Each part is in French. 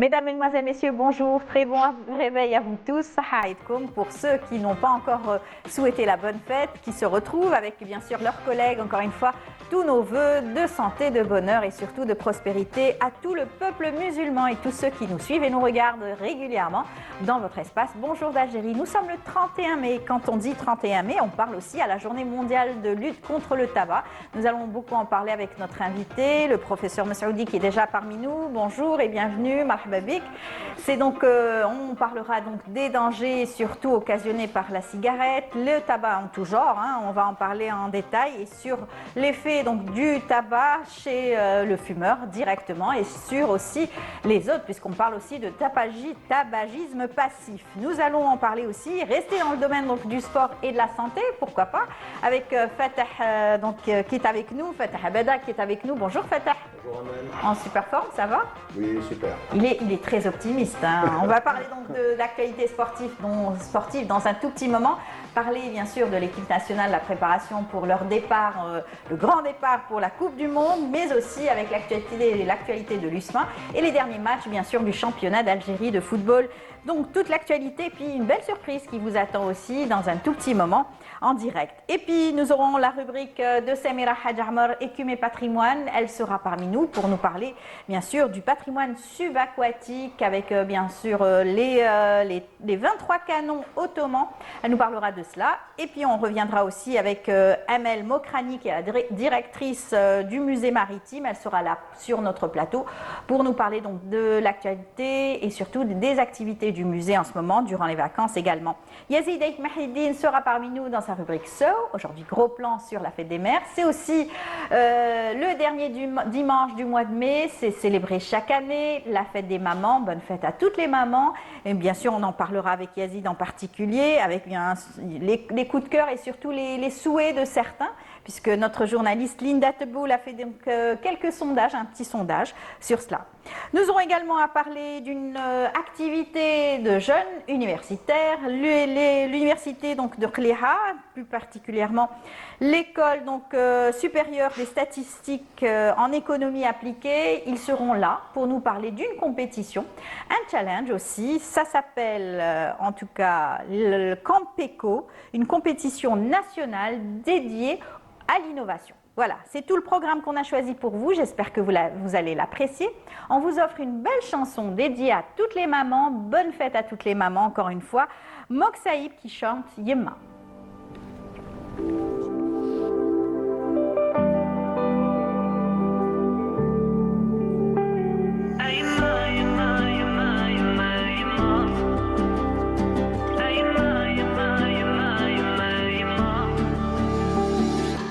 Mesdames, Mesdemoiselles, Messieurs, bonjour, très bon réveil à vous tous. Saha Aïdkoum, pour ceux qui n'ont pas encore souhaité la bonne fête, qui se retrouvent avec bien sûr leurs collègues, encore une fois, tous nos voeux de santé, de bonheur et surtout de prospérité à tout le peuple musulman et tous ceux qui nous suivent et nous regardent régulièrement dans votre espace. Bonjour d'Algérie, nous sommes le 31 mai. Quand on dit 31 mai, on parle aussi à la journée mondiale de lutte contre le tabac. Nous allons beaucoup en parler avec notre invité, le professeur Messoudi qui est déjà parmi nous. Bonjour et bienvenue, marhaba bik. C'est donc, on parlera donc des dangers surtout occasionnés par la cigarette, le tabac en tout genre, on va en parler en détail et sur l'effet donc du tabac chez le fumeur directement et sur aussi les autres puisqu'on parle aussi de tabagisme passif. Nous allons en parler aussi, rester dans le domaine donc du sport et de la santé, pourquoi pas, avec Fatah qui est avec nous, Fatah Abada qui est avec nous. Bonjour Fatah. Bonjour Amel. En super forme, ça va? Oui, super. Il est très optimiste. On va parler donc de l'actualité sportive dans un tout petit moment. Parler bien sûr de l'équipe nationale, la préparation pour leur départ, le grand départ pour la Coupe du Monde, mais aussi avec l'actualité de l'USMA et les derniers matchs bien sûr du championnat d'Algérie de football. Donc toute l'actualité, puis une belle surprise qui vous attend aussi dans un tout petit moment en direct. Et puis nous aurons la rubrique de Samira Hadjarmar, Écume et Patrimoine. Elle sera parmi nous pour nous parler bien sûr du patrimoine subaquatique avec bien sûr les 23 canons ottomans. Elle nous parlera de cela. Et puis on reviendra aussi avec Amel Mokrani qui est la directrice du musée maritime. Elle sera là sur notre plateau pour nous parler donc de l'actualité et surtout des activités du musée en ce moment, durant les vacances également. Yazid Eid Mahidine sera parmi nous dans sa rubrique SO. Aujourd'hui, gros plan sur la fête des mères. C'est aussi le dernier dimanche du mois de mai. C'est célébré chaque année, la fête des mamans. Bonne fête à toutes les mamans. Et bien sûr, on en parlera avec Yazid en particulier, avec bien les coups de cœur et surtout les souhaits de certains, puisque notre journaliste Linda Teboul a fait donc quelques sondages, un petit sondage sur cela. Nous aurons également à parler d'une activité de jeunes universitaires, l'université donc de Qliha, plus particulièrement l'école donc supérieure des statistiques en économie appliquée. Ils seront là pour nous parler d'une compétition, un challenge aussi. Ça s'appelle en tout cas le Campeco, une compétition nationale dédiée à l'innovation. Voilà, c'est tout le programme qu'on a choisi pour vous. J'espère que vous allez l'apprécier. On vous offre une belle chanson dédiée à toutes les mamans. Bonne fête à toutes les mamans, encore une fois. Moksaïb qui chante Yemma.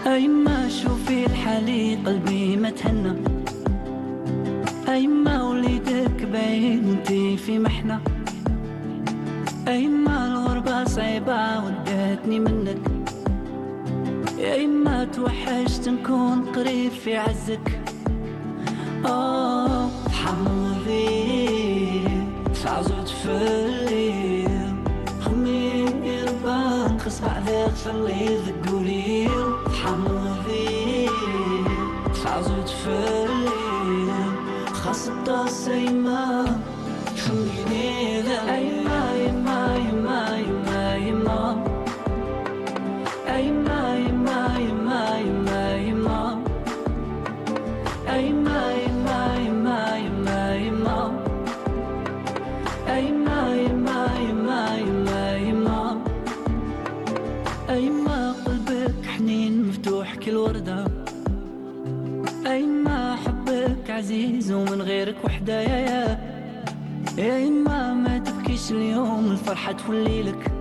أيما شوفي الحالي قلبي ما تهنى أيما وليدك بعيد انتي في محنة أيما الغربة صعيبة وداتني منك يا إما توحشت نكون قريب في عزك تحمضي تعزو تفلي خمي يربان خص بعدك خلي ذقولي تحمضي تعزو تفلي خاص التصيمة خميني ذا أيما يما يما يما يما أيما يما يما يما يما أيما يما يما يما يما أيما يما يما يما يما أيما قلبك حنين مفتوح كل وردة أيما حبك عزيز ومن غيرك وحدة يا إما ما تبكيش اليوم الفرحة تولي لك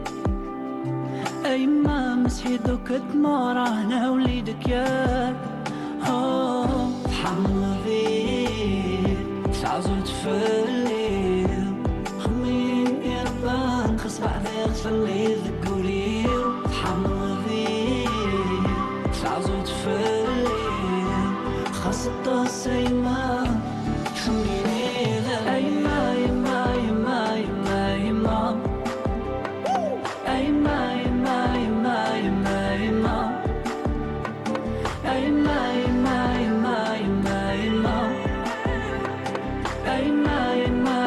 أيما مسحي دوك الدموع راهنا وليدك يا تحمضي تعزو تفلي خمي يربان خص بعدك خلي ذقولي تحمضي تعزو تفلي خاص التصيمة خميني ذا أيما يما يما يما يما أيما يما يما يما يما أيما يما يما يما يما أيما يما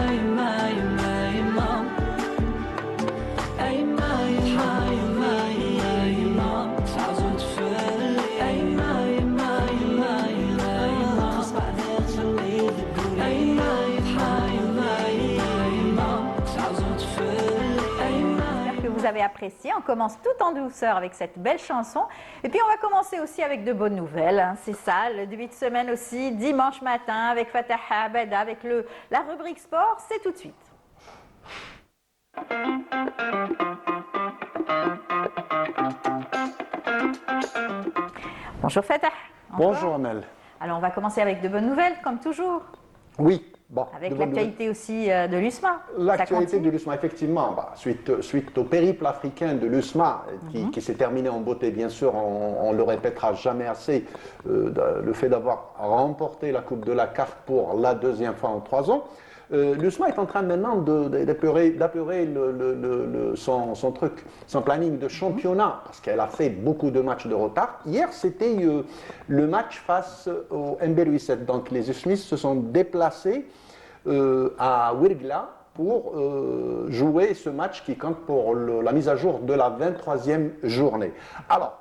vous avez apprécié. On commence tout en douceur avec cette belle chanson. Et puis on va commencer aussi avec de bonnes nouvelles, hein. C'est ça, le début de semaine aussi, dimanche matin avec Fatah Abada, avec la rubrique sport, c'est tout de suite. Bonjour Fatah. Bonjour Amel. Alors on va commencer avec de bonnes nouvelles, comme toujours. Oui, bon. Avec l'actualité aussi de l'USMA. L'actualité de l'USMA, effectivement, suite au périple africain de l'USMA, qui s'est terminé en beauté, bien sûr, on ne le répétera jamais assez, le fait d'avoir remporté la Coupe de la CAF pour la deuxième fois en 3 ans. L'USMA est en train maintenant d'apurer son planning de championnat, parce qu'elle a fait beaucoup de matchs de retard. Hier, c'était le match face au MB87. Donc les USMistes se sont déplacés à Ouirgla pour jouer ce match qui compte pour la mise à jour de la 23e journée. Alors,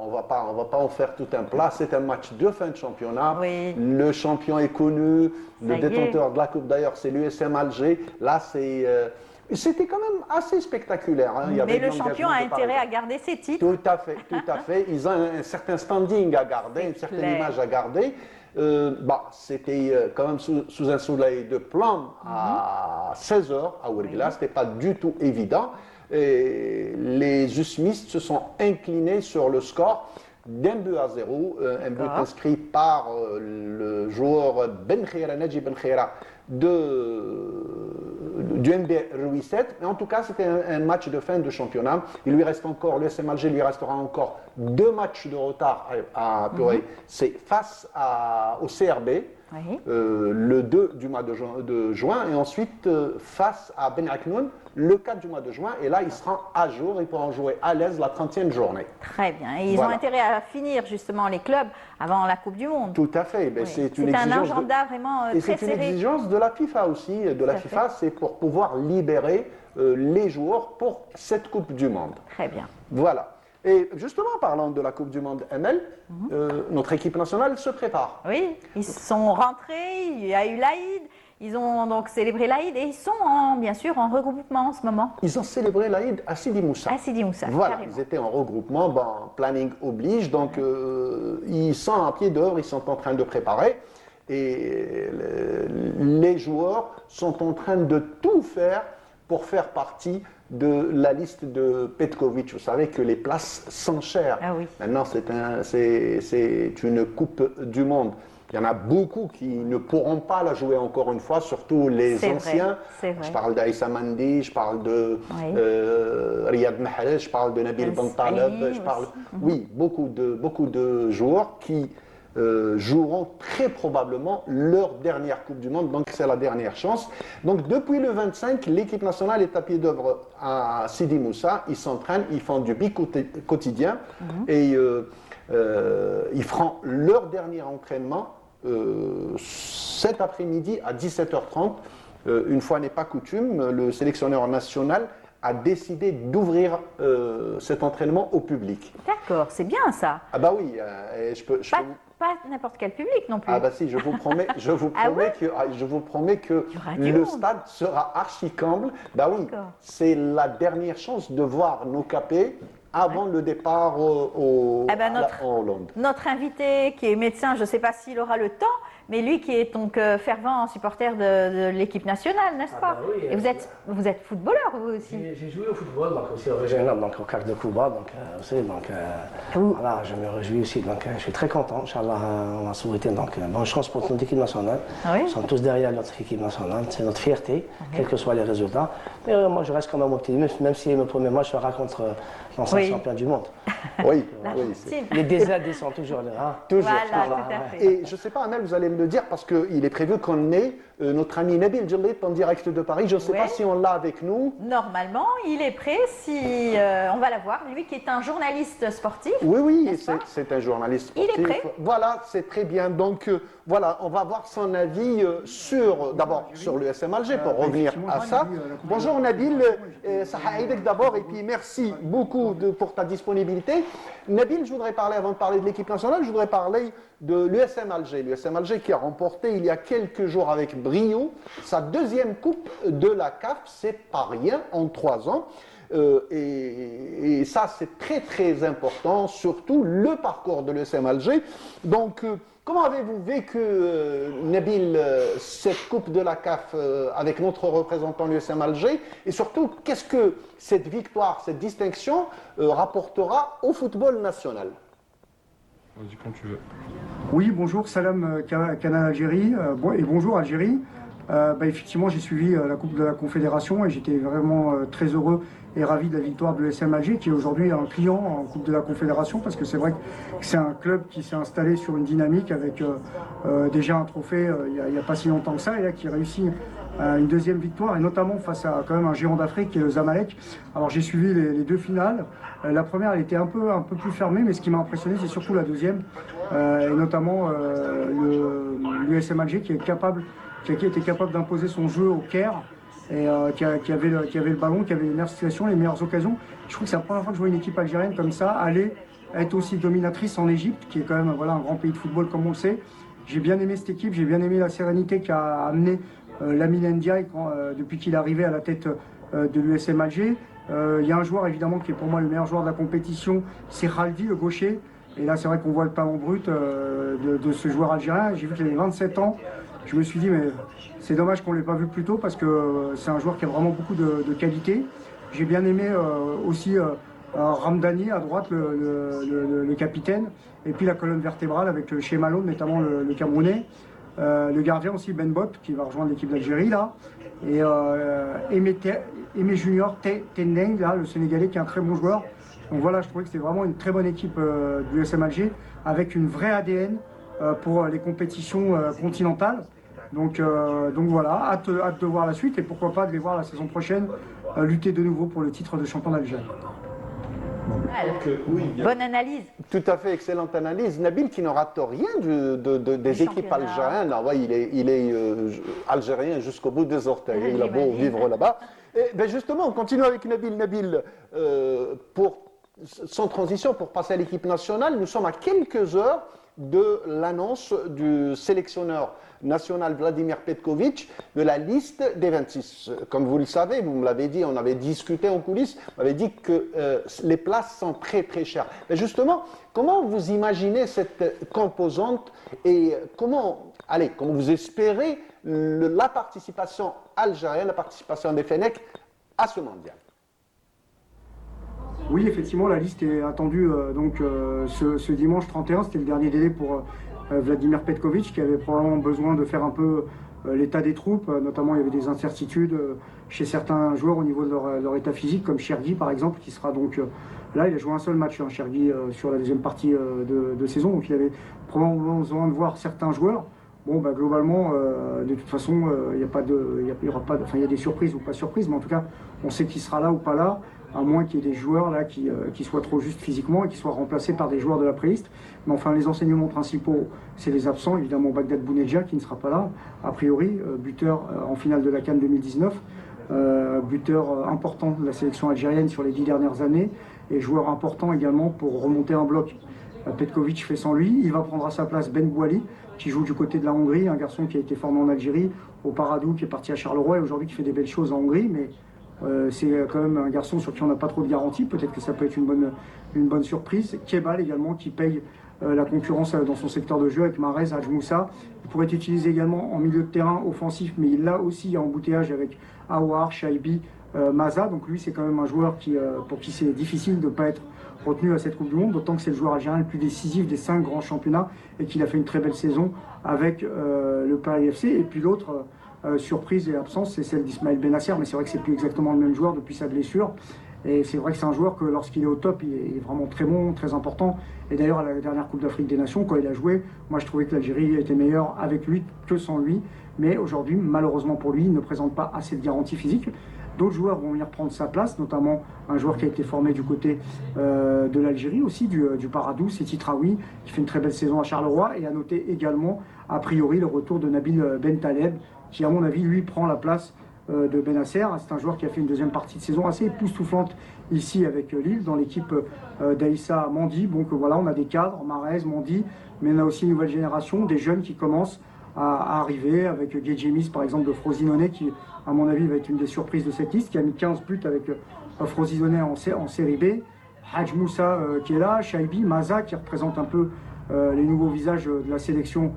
on va pas en faire tout un plat, c'est un match de fin de championnat. Oui. Le champion est connu, le détenteur de la coupe d'ailleurs c'est l'USM Alger. Là c'était quand même assez spectaculaire. Hein. Mais le champion a intérêt à garder ses titres. Tout à fait. Ils ont un certain standing à garder, une certaine image à garder. C'était quand même sous un soleil de plomb à 16h à Ouirgla, c'était pas du tout évident. Et les USMistes se sont inclinés sur le score d'1-0, un but inscrit par le joueur Najib Ben Khaira du MB Rouisset. Mais en tout cas, c'était un match de fin de championnat. Le SM Alger lui restera encore 2 matchs de retard à apurer. C'est face au CRB. Oui. Le 2 du mois de juin et ensuite face à Ben Aknoun le 4 du mois de juin et là il sera à jour, ils pourront jouer à l'aise la 30e journée. Très bien, et ils ont intérêt à finir justement les clubs avant la Coupe du Monde. Tout à fait, oui. C'est un agenda vraiment très serré. Et c'est une exigence de la FIFA aussi, c'est pour pouvoir libérer les joueurs pour cette Coupe du Monde. Très bien. Voilà. Et justement, parlant de la Coupe du Monde ML, notre équipe nationale se prépare. Oui, ils sont rentrés, il y a eu l'Aïd, ils ont donc célébré l'Aïd et ils sont bien sûr en regroupement en ce moment. Ils ont célébré l'Aïd à Sidi Moussa. À Sidi Moussa, voilà, carrément. Ils étaient en regroupement, planning oblige, donc ils sont à pied d'œuvre, ils sont en train de préparer. Et les joueurs sont en train de tout faire pour faire partie de la liste de Petkovic. Vous savez que les places s'enchèrent. Ah oui. Maintenant, c'est une Coupe du Monde. Il y en a beaucoup qui ne pourront pas la jouer encore une fois, surtout les anciens. C'est vrai. Je parle d'Aïssa Mandi, je parle de Riyad Mahrez, je parle de Nabil Bentaleb. Oui, beaucoup de joueurs qui joueront très probablement leur dernière Coupe du Monde, donc c'est la dernière chance. Donc depuis le 25, l'équipe nationale est à pied d'œuvre à Sidi Moussa, ils s'entraînent, ils font du bic quotidien et ils feront leur dernier entraînement cet après-midi à 17h30. Une fois n'est pas coutume, le sélectionneur national a décidé d'ouvrir cet entraînement au public. D'accord, c'est bien ça. Ah bah oui, Pas n'importe quel public non plus. Ah bah si, je vous promets que le stade sera archi comble. Bah oui, c'est la dernière chance de voir nos capés avant le départ en Hollande. Notre invité qui est médecin, je ne sais pas s'il aura le temps, mais lui qui est donc fervent supporter de l'équipe nationale, n'est-ce pas? Bah oui, et vous êtes footballeur, vous aussi? J'ai joué au football, donc aussi original, donc au CAC de Cuba, voilà, je me réjouis aussi, donc je suis très content, Inch'Allah, on va souhaiter donc bonne chance pour notre équipe nationale. Oui. Nous sommes tous derrière notre équipe nationale, c'est notre fierté, quels que soient les résultats. Mais moi je reste quand même optimiste, même si le premier match sera contre l'ancien champion du monde. Oui, les désordres sont toujours là. Hein. Toujours. Voilà, tout à fait. Et je ne sais pas, Amel, vous allez me le dire, parce qu'il est prévu qu'on ait notre ami Nabil Djellit en direct de Paris. Je ne sais pas si on l'a avec nous. Normalement, il est prêt, si on va l'avoir. Lui qui est un journaliste sportif. Oui, c'est un journaliste sportif. Il est prêt. Voilà, c'est très bien. Donc, voilà, on va voir son avis d'abord sur le SM Alger, pour revenir à ça. Bonjour Nabil, Sahaïdek d'abord, et puis merci beaucoup pour ta disponibilité. Nabil, je voudrais parler, avant de parler de l'équipe nationale, je voudrais parler de l'USM Alger. L'USM Alger qui a remporté il y a quelques jours avec brio sa deuxième coupe de la CAF, c'est pas rien en 3 ans. Et ça, c'est très très important, surtout le parcours de l'USM Alger. Donc, comment avez-vous vécu, Nabil, cette Coupe de la CAF avec notre représentant l'USM Alger? Et surtout, qu'est-ce que cette victoire, cette distinction rapportera au football national? Vas-y, quand tu veux. Oui, bonjour, salam Canal Algérie, et bonjour Algérie. Effectivement, j'ai suivi la Coupe de la Confédération et j'étais vraiment très heureux et ravi de la victoire de l'USM Alger, qui est aujourd'hui un client en Coupe de la Confédération, parce que c'est vrai que c'est un club qui s'est installé sur une dynamique avec déjà un trophée il n'y a pas si longtemps que ça, et là qui réussit une deuxième victoire, et notamment face à quand même un géant d'Afrique qui est le Zamalek. Alors j'ai suivi les deux finales. La première, elle était un peu plus fermée, mais ce qui m'a impressionné, c'est surtout la deuxième, et notamment l'USM Alger qui a été capable d'imposer son jeu au Caire, et qui avait le ballon, qui avait les meilleures situations, les meilleures occasions. Je trouve que c'est la première fois que je vois une équipe algérienne comme ça aller être aussi dominatrice en Égypte, qui est quand même un grand pays de football comme on le sait. J'ai bien aimé cette équipe, j'ai bien aimé la sérénité qu'a amené Lamine Ndiaye depuis qu'il est arrivé à la tête de l'USM Alger. Il y a un joueur évidemment qui est pour moi le meilleur joueur de la compétition, c'est Khaldi, le gaucher. Et là c'est vrai qu'on voit le talent brut de ce joueur algérien. J'ai vu qu'il avait 27 ans. Je me suis dit, mais c'est dommage qu'on ne l'ait pas vu plus tôt, parce que c'est un joueur qui a vraiment beaucoup de qualité. J'ai bien aimé aussi Ramdani à droite, le capitaine, et puis la colonne vertébrale avec chez Malone, notamment le Camerounais. Le gardien aussi, Ben Bot, qui va rejoindre l'équipe d'Algérie là. Et Aimé Junior Tendeng, là, le Sénégalais, qui est un très bon joueur. Donc voilà, je trouvais que c'était vraiment une très bonne équipe du USM Alger, avec une vraie ADN pour les compétitions continentales. Donc voilà, hâte de voir la suite, et pourquoi pas de les voir la saison prochaine lutter de nouveau pour le titre de champion d'Algérie. Bonne analyse. Tout à fait, excellente analyse. Nabil, qui ne rate rien des équipes algériennes. Ah ouais, il est algérien jusqu'au bout des orteils. Il a beau vivre là-bas. Et justement, on continue avec Nabil. Nabil, sans transition, pour passer à l'équipe nationale, nous sommes à quelques heures de l'annonce du sélectionneur national Vladimir Petkovic de la liste des 26. Comme vous le savez, vous me l'avez dit, on avait discuté en coulisses, on avait dit que les places sont très très chères. Mais justement, comment vous imaginez cette composante, et comment vous espérez la participation algérienne, la participation des Fennecs à ce mondial? Oui, effectivement, la liste est attendue ce dimanche 31. C'était le dernier délai pour Vladimir Petkovic, qui avait probablement besoin de faire un peu l'état des troupes. Notamment, il y avait des incertitudes chez certains joueurs au niveau de leur état physique, comme Chergui par exemple, qui sera donc là. Il a joué un seul match, Chergui, sur la deuxième partie de saison. Donc il avait probablement besoin de voir certains joueurs. Bon, globalement, de toute façon, il y a des surprises ou pas surprises, mais en tout cas, on sait qui sera là ou pas là, à moins qu'il y ait des joueurs là qui soient trop justes physiquement et qui soient remplacés par des joueurs de la pré-liste. Mais enfin, les enseignements principaux, c'est les absents. Évidemment, Bagdad Bounedjah, qui ne sera pas là, a priori, buteur en finale de la CAN 2019, buteur important de la sélection algérienne sur les 10 dernières années, et joueur important également pour remonter un bloc. Petkovic fait sans lui. Il va prendre à sa place Ben Bouali, qui joue du côté de la Hongrie, un garçon qui a été formé en Algérie, au Paradou, qui est parti à Charleroi et aujourd'hui qui fait des belles choses en Hongrie, mais c'est quand même un garçon sur qui on n'a pas trop de garantie. Peut-être que ça peut être une bonne surprise. Kebal également, qui paye la concurrence dans son secteur de jeu avec Marez, Hadj Moussa. Il pourrait être utilisé également en milieu de terrain offensif, mais il l'a aussi en embouteillage avec Aouar, Shaibi, Maza. Donc lui, c'est quand même un joueur pour qui c'est difficile de ne pas être retenu à cette Coupe du Monde, d'autant que c'est le joueur algérien le plus décisif des 5 grands championnats et qu'il a fait une très belle saison avec le Paris FC. Et puis l'autre surprise et absence, c'est celle d'Ismaël Benasser, mais c'est vrai que c'est plus exactement le même joueur depuis sa blessure. Et c'est vrai que c'est un joueur que lorsqu'il est au top, il est vraiment très bon, très important. Et d'ailleurs, à la dernière Coupe d'Afrique des Nations, quand il a joué, moi je trouvais que l'Algérie était meilleure avec lui que sans lui. Mais aujourd'hui, malheureusement pour lui, il ne présente pas assez de garantie physique. D'autres joueurs vont venir prendre sa place, notamment un joueur qui a été formé du côté de l'Algérie aussi, du Paradou, c'est Titraoui, qui fait une très belle saison à Charleroi. Et à noter également, a priori, le retour de Nabil Bentaleb, qui à mon avis, lui, prend la place de Benasser. C'est un joueur qui a fait une deuxième partie de saison assez époustouflante ici avec Lille, dans l'équipe d'Aïssa Mandi. Donc voilà, on a des cadres, Marez, Mandi, mais on a aussi une nouvelle génération, des jeunes qui commencent à arriver, avec Guedjemis par exemple de Frosinone, qui à mon avis va être une des surprises de cette liste, qui a mis 15 buts avec Frosisonnais en série B. Hadj Moussa qui est là, Chaibi, Maza qui représente un peu les nouveaux visages de la sélection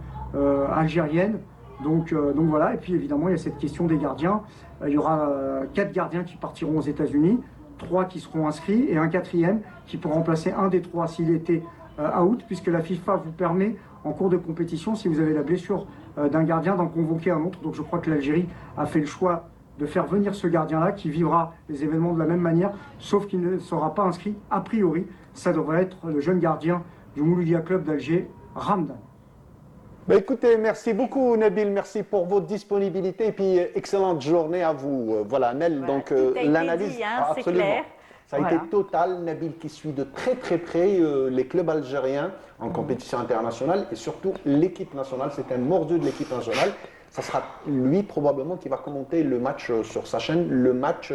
algérienne. Donc voilà, et puis évidemment il y a cette question des gardiens. Il y aura 4 gardiens qui partiront aux États-Unis, 3 qui seront inscrits et un 4e qui pourra remplacer un des 3 s'il était out, puisque la FIFA vous permet en cours de compétition, si vous avez la blessure d'un gardien, d'en convoquer un autre. Donc je crois que l'Algérie a fait le choix de faire venir ce gardien-là qui vivra les événements de la même manière, sauf qu'il ne sera pas inscrit a priori. Ça devrait être le jeune gardien du Mouloudia Club d'Alger, Ramdan. Bah écoutez, merci beaucoup Nabil, merci pour votre disponibilité et puis excellente journée à vous. Voilà, Nel, Voilà, donc tout a été l'analyse, dit, hein, c'est absolument. clair. Ça a Voilà. été total, Nabil qui suit de très très près les clubs algériens en compétition internationale et surtout l'équipe nationale. C'est un mordu de l'équipe nationale. Ça sera lui probablement qui va commenter le match sur sa chaîne, le match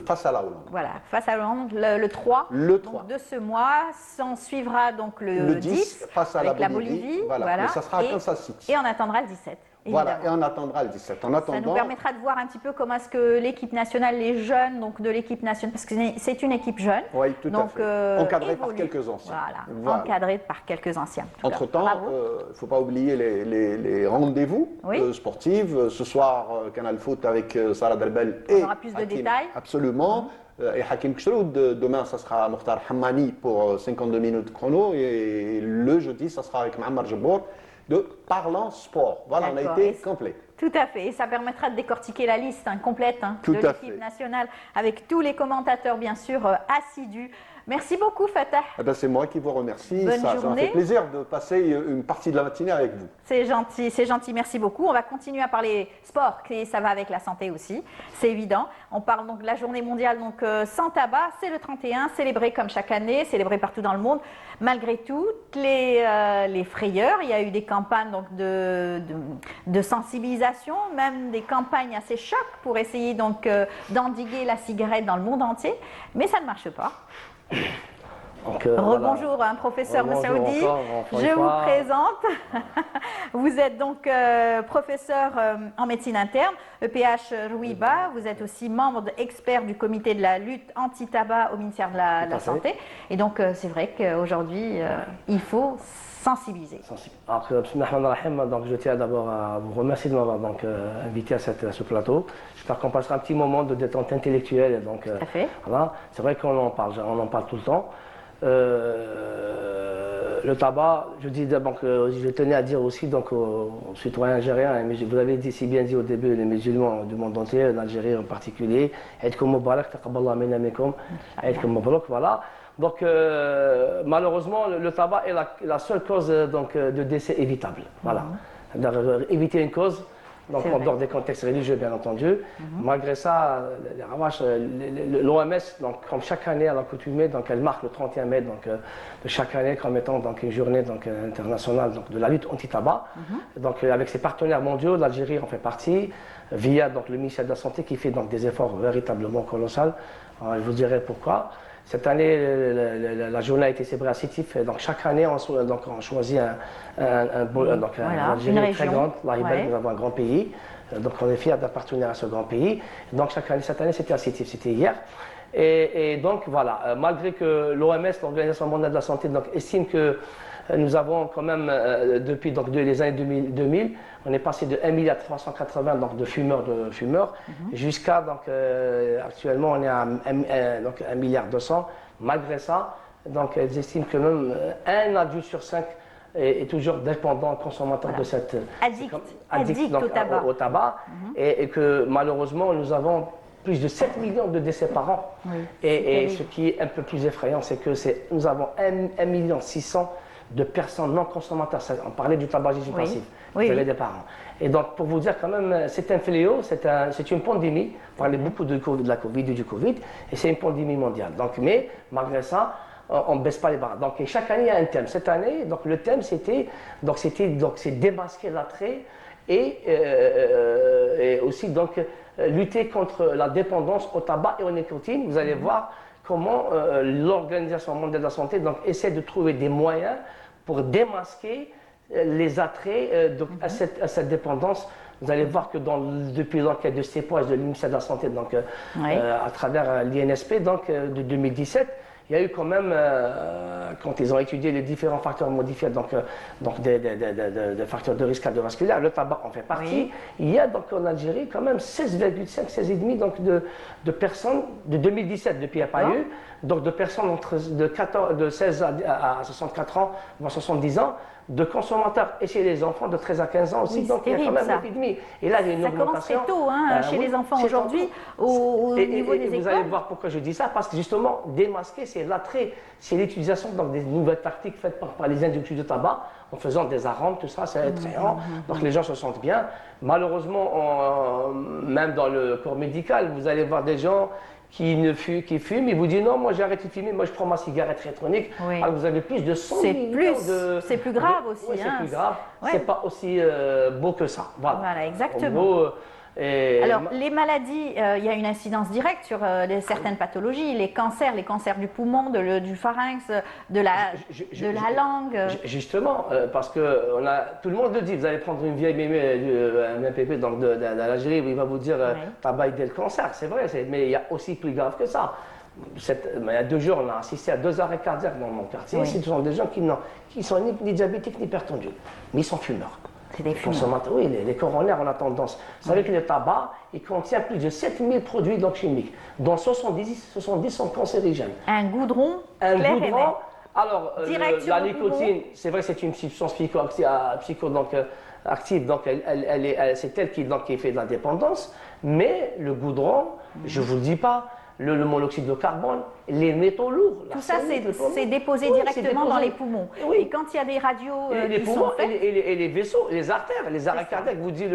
face à la Hollande. Voilà, face à la Hollande, le 3, Le 3. donc, de ce mois. S'en suivra donc le 10 face à avec la la Bolivie. Voilà. Mais ça sera à Kansas City. Et on attendra le 17. Voilà, Évidemment. et on attendra le 17. En attendant, Ça nous permettra de voir un petit peu comment est-ce que l'équipe nationale, les jeunes donc de l'équipe nationale, parce que c'est une équipe jeune, oui, tout donc, à fait. Encadrée par évolue. quelques anciens. Voilà, encadrée par quelques anciens. En tout cas, Entre-temps, bravo. il ne faut pas oublier les rendez-vous Oui. sportifs. Ce soir, Canal Foot avec Sarah Delbel et On aura plus de Hakim, détails. Absolument. Et Hakim Kshroud. Demain, ça sera Mokhtar Hammani pour 52 minutes chrono. Et le jeudi, ça sera avec Mohamed Jabour de Parlant Sport. Voilà, on a D'accord. été Et complet. Tout à fait, et ça permettra de décortiquer la liste complète Tout de à l'équipe fait. nationale avec tous les commentateurs bien sûr assidus. Merci beaucoup Fatah. Eh ben, c'est moi qui vous remercie. Bonne Ça m'a journée. fait plaisir de passer une partie de la matinée avec vous. C'est gentil, merci beaucoup. On va continuer à parler sport et ça va avec la santé aussi, c'est évident. On parle donc de la journée mondiale donc, sans tabac, c'est le 31, célébré comme chaque année, célébré partout dans le monde. Malgré toutes les frayeurs, il y a eu des campagnes donc, de sensibilisation, même des campagnes assez chocs pour essayer donc d'endiguer la cigarette dans le monde entier, mais ça ne marche pas. Donc, Rebonjour, professeur Rebonjour Moussaoudi. encore, encore une Je vous fois. présente. Vous êtes donc professeur en médecine interne, EPH Rouiba. Vous êtes aussi membre expert du comité de la lutte anti-tabac au ministère de la Santé. Et donc, c'est vrai qu'aujourd'hui, il faut sensibiliser. Alors, bismillah ar-Rahman ar-Rahim, donc je tiens d'abord à vous remercier de m'avoir donc invité à ce plateau. J'espère qu'on passera un petit moment de détente intellectuelle. Donc, Tout à fait. voilà, c'est vrai qu'on en parle tout le temps. Le tabac, je dis d'abord que je tenais à dire aussi donc aux citoyens algériens, mais vous l'avez dit si bien dit au début, les musulmans du monde entier, en Algérie en particulier, Aïdkoum Moubarak, taqabbalallah minna minkoum, Aïdkoum Moubarak, voilà. Donc malheureusement, le tabac est la seule cause donc, de décès évitable. Voilà. Éviter une cause, donc en dehors des contextes religieux bien entendu. Malgré ça, les ravages, l'OMS, donc comme chaque année à l'accoutumée, donc elle marque le 31 mai donc, de chaque année comme étant donc, une journée donc, internationale donc, de la lutte anti-tabac. Donc avec ses partenaires mondiaux, l'Algérie en fait partie, via donc, le ministère de la Santé qui fait donc, des efforts véritablement colossaux. Alors, je vous dirai pourquoi. Cette année, la journée a été célébrée à Sétif. Donc chaque année, on choisit une région très grande. Nous avons un grand pays. Donc on est fiers d'appartenir à ce grand pays. Donc cette année, c'était à Sétif, c'était hier. Et donc voilà, malgré que l'OMS, l'Organisation mondiale de la santé, donc, estime que nous avons quand même, depuis donc, les années 2000, on est passé de 1,380 milliard donc, de fumeurs jusqu'à, donc, actuellement, on est à 1,2 milliard. Malgré ça, donc, elles estiment que même un adulte sur 5 est toujours dépendant, consommateur de cette... Addict donc, au tabac. Et que malheureusement, nous avons plus de 7 millions de décès par an. Oui, et ce qui est un peu plus effrayant, c'est que nous avons 1,6 million de personnes non consommateurs. On parlait du tabagisme passif. Vous avez des parents. Et donc, pour vous dire quand même, c'est un fléau, c'est une pandémie. On parlait beaucoup de la Covid et du Covid, et c'est une pandémie mondiale. Donc, mais malgré ça, on ne baisse pas les bras. Donc, et chaque année, il y a un thème. Cette année, donc, le thème, c'est démasquer l'attrait et aussi donc, lutter contre la dépendance au tabac et aux nicotine. Vous allez voir comment l'Organisation mondiale de la santé donc, essaie de trouver des moyens pour démasquer les attraits donc, à cette dépendance Vous allez voir que depuis l'enquête de CEPOAS de l'Université de la Santé, donc, à travers l'INSP de 2017, il y a eu quand même, quand ils ont étudié les différents facteurs modifiés, donc des facteurs de risque cardiovasculaire, le tabac en fait partie. Il y a donc en Algérie quand même 16,5, 16,5 donc de personnes, de 2017, depuis il n'y a pas eu, donc de personnes de 16 à 64 ans, voire 70 ans, de consommateurs et chez les enfants de 13 à 15 ans aussi, oui, donc il y a quand même ça. une épidémie. Et là, il y a une augmentation. Ça commence très tôt hein, chez les enfants aujourd'hui, au niveau des écoles. Vous allez voir pourquoi je dis ça, parce que justement, démasquer, c'est l'attrait, c'est l'utilisation des nouvelles tactiques faites par les industries de tabac, en faisant des arômes, tout ça, c'est attrayant, donc les gens se sentent bien. Malheureusement, même dans le corps médical, vous allez voir des gens qui fument, ils vous disent non, moi j'ai arrêté de fumer, moi je prends ma cigarette électronique. Alors vous avez plus de 100 millions de... C'est plus grave aussi. Oui, c'est plus grave, c'est pas aussi beau que ça. Voilà, exactement. En gros, alors, les maladies, il y a une incidence directe sur certaines pathologies, les cancers du poumon, du pharynx, de la langue. Justement, parce que tout le monde le dit, vous allez prendre une vieille un MPP d'Algérie où il va vous dire tabac aide le cancer, c'est vrai, mais il y a aussi plus grave que ça. Il y a 2 jours, on a assisté à 2 arrêts cardiaques dans mon quartier. Ce sont des gens qui sont ni diabétiques ni hypertendus, mais ils sont fumeurs. C'est des consommateurs. Oui, les coronaires ont la tendance. Vous savez que le tabac, il contient plus de 7000 produits donc chimiques, dont 70 sont cancérigènes. Un goudron clair et net. Alors, la nicotine, c'est vrai que c'est une substance active, donc c'est elle qui fait de la dépendance, mais le goudron, je ne vous le dis pas, le monoxyde de carbone, les métaux lourds. Tout ça, c'est déposé directement dans les poumons. Oui. Et quand il y a des radios les qui poumons sont faites... et les vaisseaux, les artères, les arrêts cardiaques, vous dites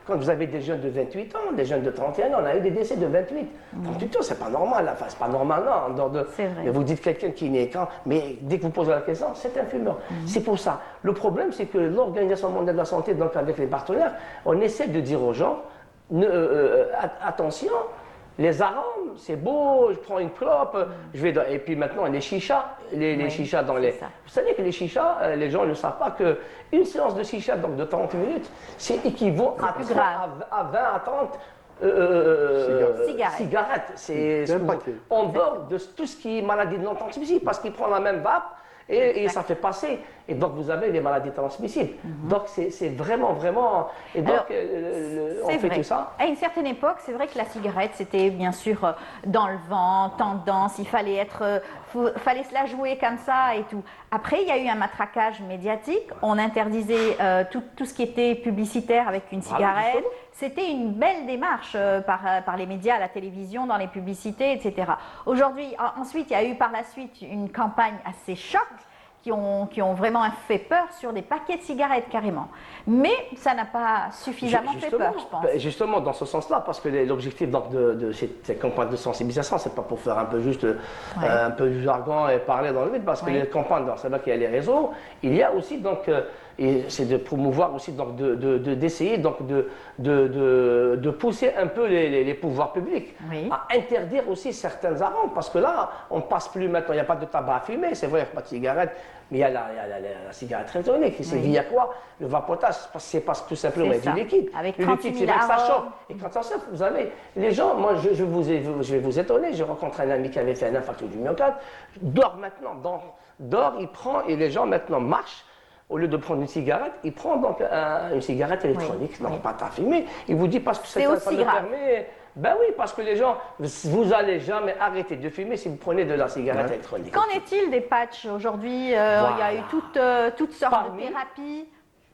quand vous avez des jeunes de 28 ans, des jeunes de 31 ans, on a eu des décès de 28. 38 ans, c'est pas normal. Enfin, c'est pas normal, non. En dehors de, vrai. Vous dites quelqu'un qui n'est qu'un, mais dès que vous posez la question, c'est un fumeur. C'est pour ça. Le problème, c'est que l'Organisation mondiale de la santé, donc avec les partenaires, on essaie de dire aux gens, attention, les arômes, c'est beau, je prends une clope, et puis maintenant les chichas, les chichas dans les... Vous savez que les chichas, les gens ne savent pas qu'une séance de chicha donc de 30 minutes, c'est équivaut à 20 à 30 cigarettes. C'est en dehors de tout ce qui est maladie non transmissible, parce qu'il prend la même vape et ça fait passer. Et donc vous avez les maladies transmissibles. Donc c'est vraiment... Et donc on fait tout ça. À une certaine époque, c'est vrai que la cigarette, c'était bien sûr dans le vent, tendance, il fallait se la jouer comme ça et tout. Après, il y a eu un matraquage médiatique, on interdisait tout ce qui était publicitaire avec une cigarette. C'était une belle démarche par les médias, la télévision, dans les publicités, etc. Aujourd'hui, ensuite, il y a eu par la suite une campagne assez choc qui ont vraiment fait peur sur des paquets de cigarettes carrément. Mais ça n'a pas suffisamment fait peur, je pense. Justement, dans ce sens-là, parce que l'objectif de cette campagne de sensibilisation, c'est pas pour faire un peu juste un peu du jargon et parler dans le vide, parce que les campagnes, c'est vrai qu'il y a les réseaux, il y a aussi donc... Et c'est de promouvoir aussi, donc d'essayer donc de pousser un peu les pouvoirs publics à interdire aussi certains arômes. Parce que là, on ne passe plus maintenant, il n'y a pas de tabac à fumer, c'est vrai, il n'y a pas de cigarette, mais il y a la cigarette électronique. C'est via quoi? Le vapotage, c'est pas tout simplement du liquide. Avec le liquide, c'est vrai que ça chauffe. Et quand ça chauffe, vous avez les gens, moi je vais vous étonner, j'ai rencontré un ami qui avait fait un infarctus du myocarde, dort maintenant, il prend, et les gens maintenant marchent. Au lieu de prendre une cigarette, il prend donc une cigarette électronique, donc pas à fumer. Il vous dit parce que ça me permet... Ben oui, parce que les gens, vous n'allez jamais arrêter de fumer si vous prenez de la cigarette électronique. Qu'en est-il des patchs aujourd'hui? Il y a eu toutes sortes de thérapies.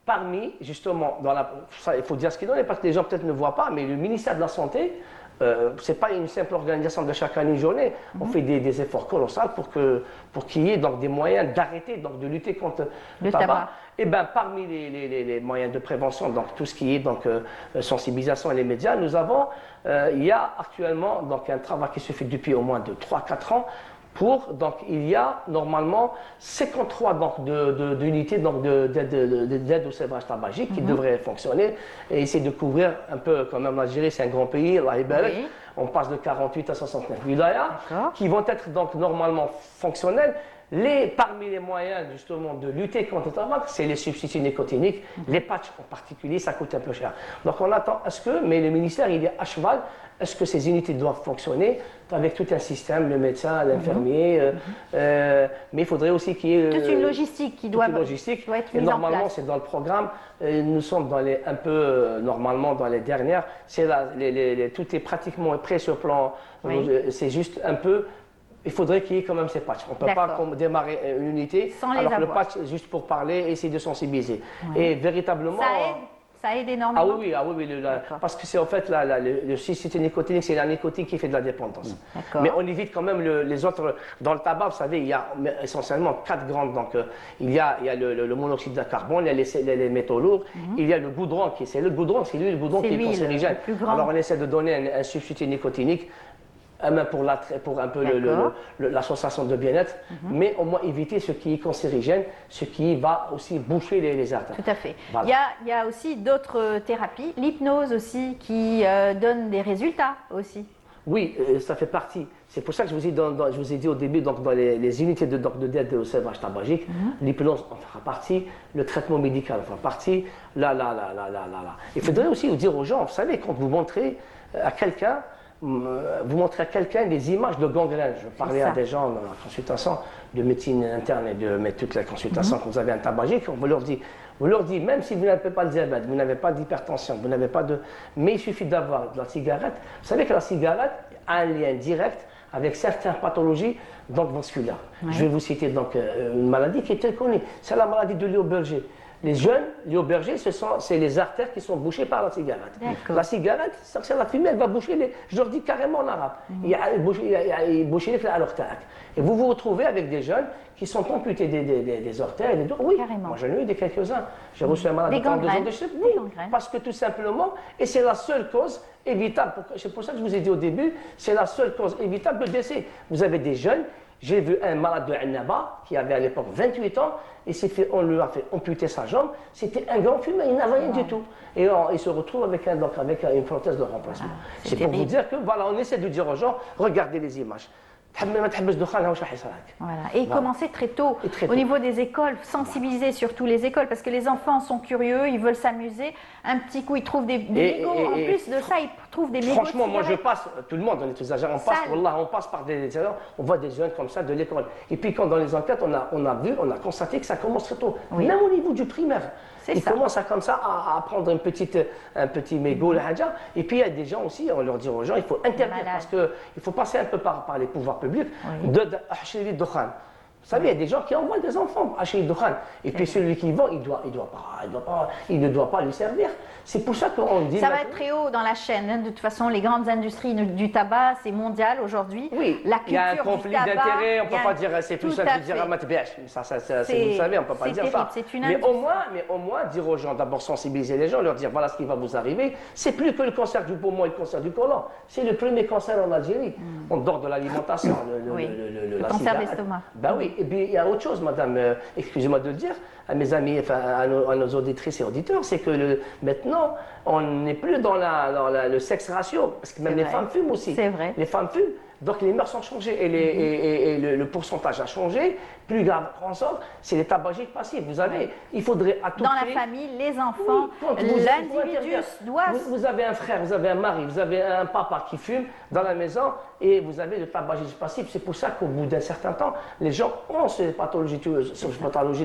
Parmi, justement, il faut dire ce qu'il en est, parce que les gens peut-être ne voient pas, mais le ministère de la Santé, ce n'est pas une simple organisation de chaque année, une journée. On fait des efforts colossaux pour qu'il y ait donc des moyens d'arrêter, donc de lutter contre le tabac. Et bien, parmi les moyens de prévention, donc tout ce qui est donc sensibilisation et les médias, il y a actuellement donc un travail qui se fait depuis au moins de 3-4 ans. Donc il y a normalement 53 d'unités d'aide au sévrage tabagique qui devraient fonctionner et essayer de couvrir un peu, quand même l'Algérie c'est un grand pays, on passe de 48 à 69 wilayas qui vont être donc normalement fonctionnels. Parmi les moyens justement de lutter contre le tabac, c'est les substituts nicotiniques, les patchs en particulier, ça coûte un peu cher. Donc on attend, mais le ministère il est à cheval, est-ce que ces unités doivent fonctionner avec tout un système, le médecin, l'infirmier, mais il faudrait aussi qu'il y ait toute une logistique qui doit être mise en place. Et normalement c'est dans le programme, nous sommes normalement dans les dernières, tout est pratiquement prêt sur le plan, c'est juste un peu. Il faudrait qu'il y ait quand même ces patchs. On ne peut pas démarrer une unité sans les alors avoir. que le patch, juste pour parler, essayer de sensibiliser. Et véritablement... Ça aide énormément. Parce que c'est en fait le substitut nicotinique, c'est la nicotine qui fait de la dépendance. Mais on évite quand même les autres. Dans le tabac, vous savez, il y a essentiellement 4 grandes. Donc il y a le monoxyde de carbone, il y a les métaux lourds, il y a le goudron qui est le goudron qui est cancérigène. Alors on essaie de donner un substitut nicotinique. Pour un peu la sensation de bien-être, mais au moins éviter ce qui est cancérigène, ce qui va aussi boucher les artères. Tout à fait. Voilà. Il y a aussi d'autres thérapies, l'hypnose aussi, qui donne des résultats aussi. Oui, ça fait partie. C'est pour ça que je vous ai dit au début, donc, dans les unités d'aide au sévrage tabagique, l'hypnose en fera partie, le traitement médical en fera partie. Il faudrait aussi dire aux gens, vous savez, quand vous montrez à quelqu'un, des images de gangrène. Je parlais à des gens dans la consultation de médecine interne et de toute la consultation quand vous avez un tabagique, on vous leur dit, même si vous n'avez pas de diabète, vous n'avez pas d'hypertension, vous n'avez pas de... Mais il suffit d'avoir de la cigarette. Vous savez que la cigarette a un lien direct avec certaines pathologies vasculaires. Je vais vous citer donc une maladie qui est très connue. C'est la maladie de Léo Berger. Les jeunes, Léo Berger, c'est les artères qui sont bouchées par la cigarette. La cigarette, c'est la fumée, elle va boucher je leur dis carrément en arabe. Il y a boucher les orteils. Et vous vous retrouvez avec des jeunes qui sont amputés des orteils et des doigts. Oui, carrément. Moi j'en ai eu quelques-uns. J'ai reçu un malade de 32 ans de cheveux. Oui, parce que tout simplement, et c'est la seule cause évitable, c'est pour ça que je vous ai dit au début, c'est la seule cause évitable de décès. Vous avez des jeunes. J'ai vu un malade de Annaba qui avait à l'époque 28 ans et on lui a fait amputer sa jambe. C'était un grand fumeur, il n'avait rien du tout. Et il se retrouve avec une prothèse de remplacement. C'est pour vous dire que voilà, on essaie de dire aux gens, regardez les images. Voilà. Et commencer très tôt. Au niveau des écoles, sensibiliser surtout les écoles, parce que les enfants sont curieux, ils veulent s'amuser. Un petit coup, ils trouvent des mégots. En plus de ça, ils trouvent des mégots. Franchement, moi je passe, tout le monde, on est tous âgés, on passe par on voit des jeunes comme ça de l'école. Et puis quand dans les enquêtes, on a constaté que ça commence très tôt. Même au niveau du primaire. Ils commencent comme ça à prendre un petit mégot, et puis il y a des gens aussi, on leur dit aux gens, il faut interdire, parce qu'il faut passer un peu par les pouvoirs publics, Vous savez, il y a des gens qui envoient des enfants à chez Dukhan. Et puis celui qui vend, il ne doit pas lui servir. C'est pour ça qu'on dit... Ça va être très haut dans la chaîne. Hein. De toute façon, les grandes industries du tabac, c'est mondial aujourd'hui. Oui, la il y a un conflit d'intérêts. On ne peut pas dire... C'est tout ça, dire à Matbèche. Ça, vous savez, on ne peut pas dire ça. Mais au moins, dire aux gens, d'abord sensibiliser les gens, leur dire, voilà ce qui va vous arriver. C'est plus que le cancer du poumon et le cancer du côlon. C'est le premier cancer en Algérie. On dort de l'alimentation. Le cancer de l'estomac. Ben oui. Et puis il y a autre chose, madame, excusez-moi de le dire, à mes amis, enfin, à nos auditrices et auditeurs, c'est que maintenant, on n'est plus dans le sexe ratio, parce que même les femmes fument aussi. C'est vrai. Les femmes fument, donc les mœurs ont changé et le pourcentage a changé. Plus grave encore, c'est les tabagiques passifs. Vous savez, il faudrait à tout prix... Dans la famille, les enfants, l'individu doit... Vous avez un frère, vous avez un mari, vous avez un papa qui fume dans la maison et vous avez le tabagisme passif. C'est pour ça qu'au bout d'un certain temps, les gens ont ces pathologies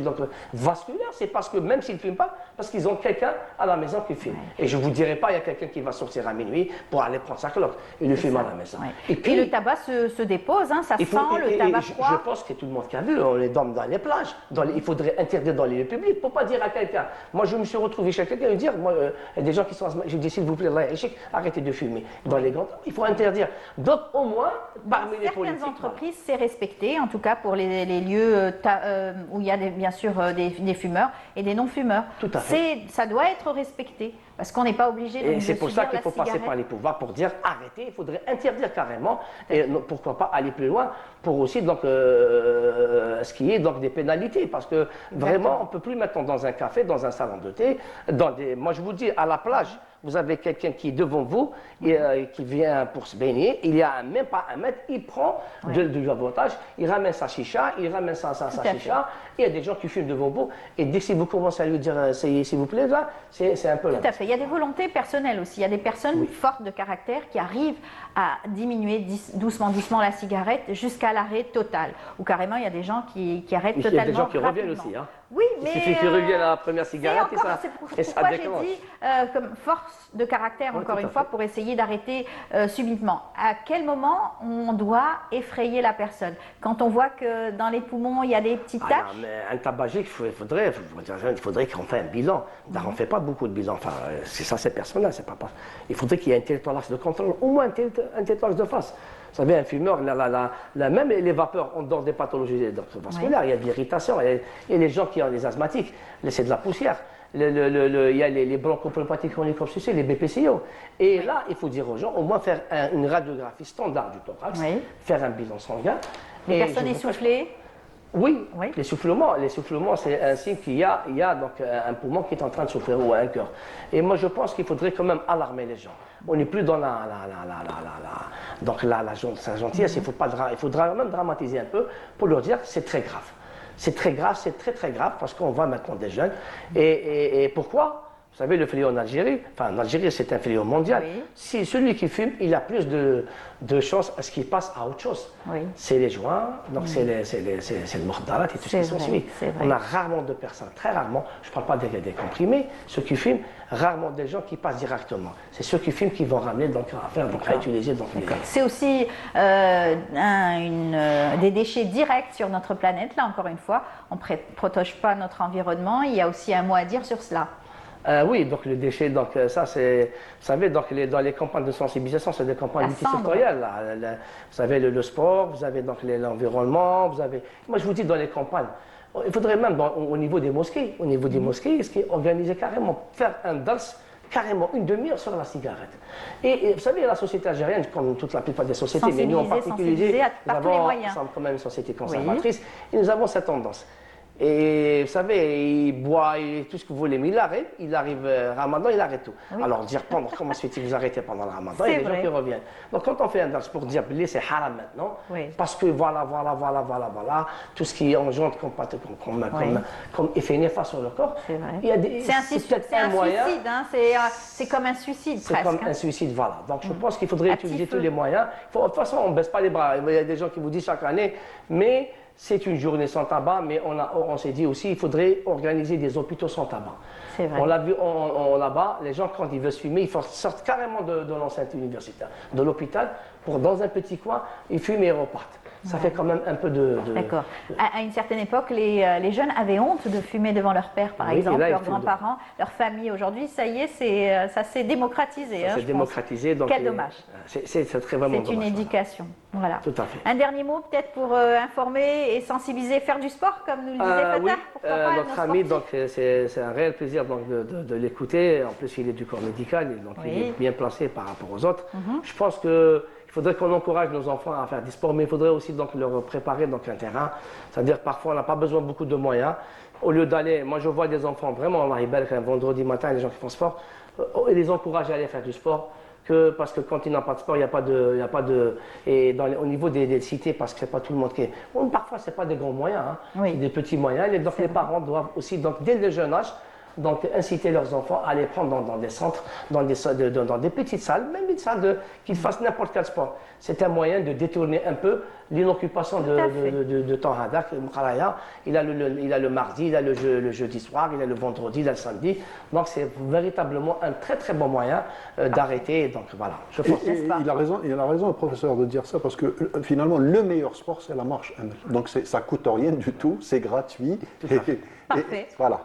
donc, vasculaires. C'est parce que même s'ils ne fument pas, parce qu'ils ont quelqu'un à la maison qui fume. Et je ne vous dirai pas, il y a quelqu'un qui va sortir à minuit pour aller prendre sa clope. Il le fume à la maison. Et le tabac se dépose, hein, ça sent le tabac froid. Je pense que tout le monde qui a vu, on les dorme dans les plages. Il faudrait interdire dans les lieux publics. Il ne faut pas dire à quelqu'un. Moi, je me suis retrouvé chez quelqu'un et dire, il y a des gens qui sont... Je dis, s'il vous plaît, arrêtez de fumer. Dans les grands... Il faut interdire. Donc, au moins, parmi les politiques... Certaines entreprises, c'est respecté, en tout cas pour les lieux où il y a bien sûr des fumeurs et des non-fumeurs. Tout à fait. Ça doit être respecté, parce qu'on n'est pas obligé de Et c'est pour ça qu'il faut passer par les pouvoirs pour dire arrêtez, il faudrait interdire carrément, et pourquoi pas aller plus loin, pour aussi donc, ce qui est donc des pénalités, parce que vraiment on ne peut plus mettre dans un café, dans un salon de thé, moi je vous dis, à la plage, vous avez quelqu'un qui est devant vous et qui vient pour se baigner, il y a même pas 1 mètre, il prend du avantage, il ramène sa chicha, il ramène sa chicha, et il y a des gens qui fument devant vous, et dès que vous commencez à lui dire « s'il vous plaît », là, c'est un peu là. Tout à fait, il y a des volontés personnelles aussi, il y a des personnes fortes de caractère qui arrivent à diminuer doucement la cigarette jusqu'à l'arrêt total, ou carrément il y a des gens qui arrêtent totalement. Il y a des gens qui reviennent aussi. Hein. Oui, mais il suffit qu'ils reviennent à la première cigarette c'est pourquoi j'ai dit comme force de caractère, encore une fois, pour essayer d'arrêter subitement. À quel moment on doit effrayer la personne? Quand on voit que dans les poumons, il y a des petites taches? Non, mais un tabagique, il faudrait qu'on fasse un bilan. On ne fait pas beaucoup de bilans. Enfin, c'est ça, c'est personnel. Il faudrait qu'il y ait un territoire de contrôle, au moins un territoire de face. Vous savez, un fumeur, même les vapeurs ont dans des pathologies vasculaires. Il y a de l'irritation, il y a les gens qui ont des asthmatiques, c'est de la poussière. Il y a les bronchopneumopathie chroniques obstructives, les BPCO. Et là, il faut dire aux gens, au moins faire une radiographie standard du thorax, faire un bilan sanguin. Les personnes essoufflées? Oui, l'essoufflement, c'est un signe qu'il y a donc un poumon qui est en train de souffrir ou un cœur. Et moi, je pense qu'il faudrait quand même alarmer les gens. On n'est plus dans la gentillesse. Il faudra même dramatiser un peu pour leur dire c'est très grave. C'est très grave, c'est très très grave parce qu'on voit maintenant des jeunes. Et pourquoi? Vous savez, le fléau en Algérie, c'est un fléau mondial. Si celui qui fume, il a plus de chances à ce qu'il passe à autre chose. C'est les joints, donc c'est le mordarat et tout ce qui s'ensuit. On a rarement de personnes, très rarement, je ne parle pas des comprimés, ceux qui fument, rarement des gens qui passent directement. C'est ceux qui fument qui vont ramener à utiliser. C'est aussi des déchets directs sur notre planète, là encore une fois. On ne protège pas notre environnement, il y a aussi un mot à dire sur cela. Oui, donc les déchets, donc ça c'est, vous savez, donc dans les campagnes de sensibilisation, c'est des campagnes multisectorielles. Vous savez le sport, vous avez donc l'environnement, vous avez. Moi je vous dis dans les campagnes, il faudrait même au niveau des mosquées, ce qui est organisé carrément, faire un dars carrément une demi-heure sur la cigarette. Et vous savez, la société algérienne, comme toute la plupart des sociétés, mais nous en particulier, nous sommes quand même une société conservatrice, et nous avons cette tendance. Et vous savez, il boit tout ce que vous voulez, mais il arrive Ramadan, il arrête tout. Alors dire comment se fait-il que vous arrêtez pendant le Ramadan? Il y a des gens qui reviennent. Donc quand on fait un dars pour dire c'est haram maintenant, parce que voilà, tout ce qui engendre comme effet néfaste sur le corps, c'est un suicide, hein, c'est comme un suicide presque. C'est comme un suicide, voilà. Donc je pense qu'il faudrait utiliser tous les moyens. De toute façon, on ne baisse pas les bras. Il y a des gens qui vous disent chaque année, mais c'est une journée sans tabac, mais on s'est dit aussi qu'il faudrait organiser des hôpitaux sans tabac. C'est vrai. On l'a vu là-bas, les gens, quand ils veulent se fumer, ils sortent carrément de l'enceinte universitaire, de l'hôpital, dans un petit coin, ils fument et ils repartent. Ça fait quand même un peu de... D'accord. À une certaine époque, les jeunes avaient honte de fumer devant leur père, par exemple, leurs grands-parents, leur famille. Aujourd'hui, ça y est, ça s'est démocratisé. Ça s'est démocratisé. Donc quel dommage. C'est très vraiment dommage. C'est une éducation. Voilà. Tout à fait. Un dernier mot peut-être pour informer et sensibiliser, faire du sport, comme nous le disait Fatah. Oui, pourquoi pas, notre ami, donc c'est un réel plaisir donc, de l'écouter. En plus, il est du corps médical, donc il est bien placé par rapport aux autres. Je pense que il faudrait qu'on encourage nos enfants à faire du sport, mais il faudrait aussi donc leur préparer donc un terrain. C'est-à-dire parfois on n'a pas besoin de beaucoup de moyens. Au lieu d'aller, moi je vois des enfants vraiment, un vendredi matin, les gens qui font sport, et les encourager à aller faire du sport. Parce que quand ils n'ont pas de sport, il n'y a pas de, et au niveau des cités, parce que c'est pas tout le monde qui est. Bon, parfois c'est pas des grands moyens, c'est des petits moyens. Et donc les parents doivent aussi donc dès le jeune âge donc inciter leurs enfants à les prendre dans des centres, dans des petites salles, même une salle qu'ils fassent n'importe quel sport. C'est un moyen de détourner un peu l'inoccupation de temps hadak. Il a le mardi, il a le jeudi soir, il a le vendredi, il a le samedi. Donc c'est véritablement un très très bon moyen d'arrêter. Donc voilà, je pense. Il a raison, le professeur, de dire ça, parce que finalement le meilleur sport c'est la marche. Donc ça coûte rien du tout, c'est gratuit. Parfait. Voilà.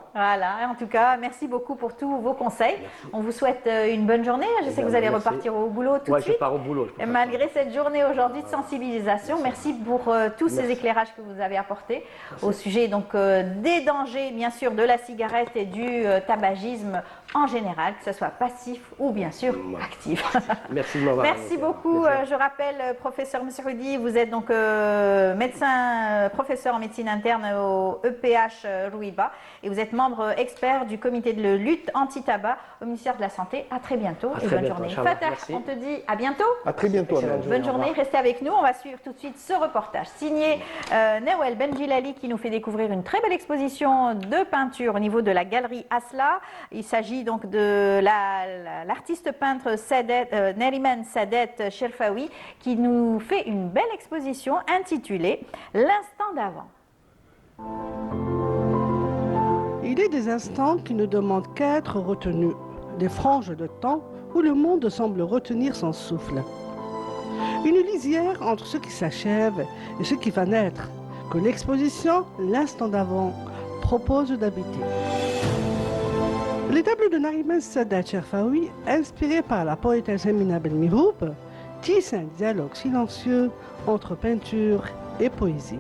En tout cas, merci beaucoup pour tous vos conseils. Merci. On vous souhaite une bonne journée. Je sais que vous allez repartir au boulot tout de suite. Je pars au boulot. Malgré cette journée aujourd'hui de sensibilisation, merci pour tous ces éclairages que vous avez apportés au sujet donc des dangers, bien sûr, de la cigarette et du tabagisme en général, que ce soit passif ou bien sûr actif. Merci de m'avoir. Merci beaucoup. Merci. Je rappelle, professeur Messaoudi, vous êtes donc médecin, professeur en médecine interne au EPH Rouiba et vous êtes membre expert secrétaire du comité de lutte anti-tabac au ministère de la Santé. À très bientôt et bonne journée. Fatah, on te dit à bientôt. À très bientôt. Bonne journée, restez avec nous. On va suivre tout de suite ce reportage signé Nawel Benjilali qui nous fait découvrir une très belle exposition de peinture au niveau de la galerie Asla. Il s'agit donc de l'artiste peintre Neriman Sadet Cherfaoui qui nous fait une belle exposition intitulée L'instant d'avant. Il est des instants qui ne demandent qu'à être retenus, des franges de temps où le monde semble retenir son souffle. Une lisière entre ce qui s'achève et ce qui va naître, que l'exposition L'instant d'avant propose d'habiter. Les tableaux de Neriman Sadet Cherfaoui, inspirés par la poétesse Emina Belmihoub, tissent un dialogue silencieux entre peinture et poésie.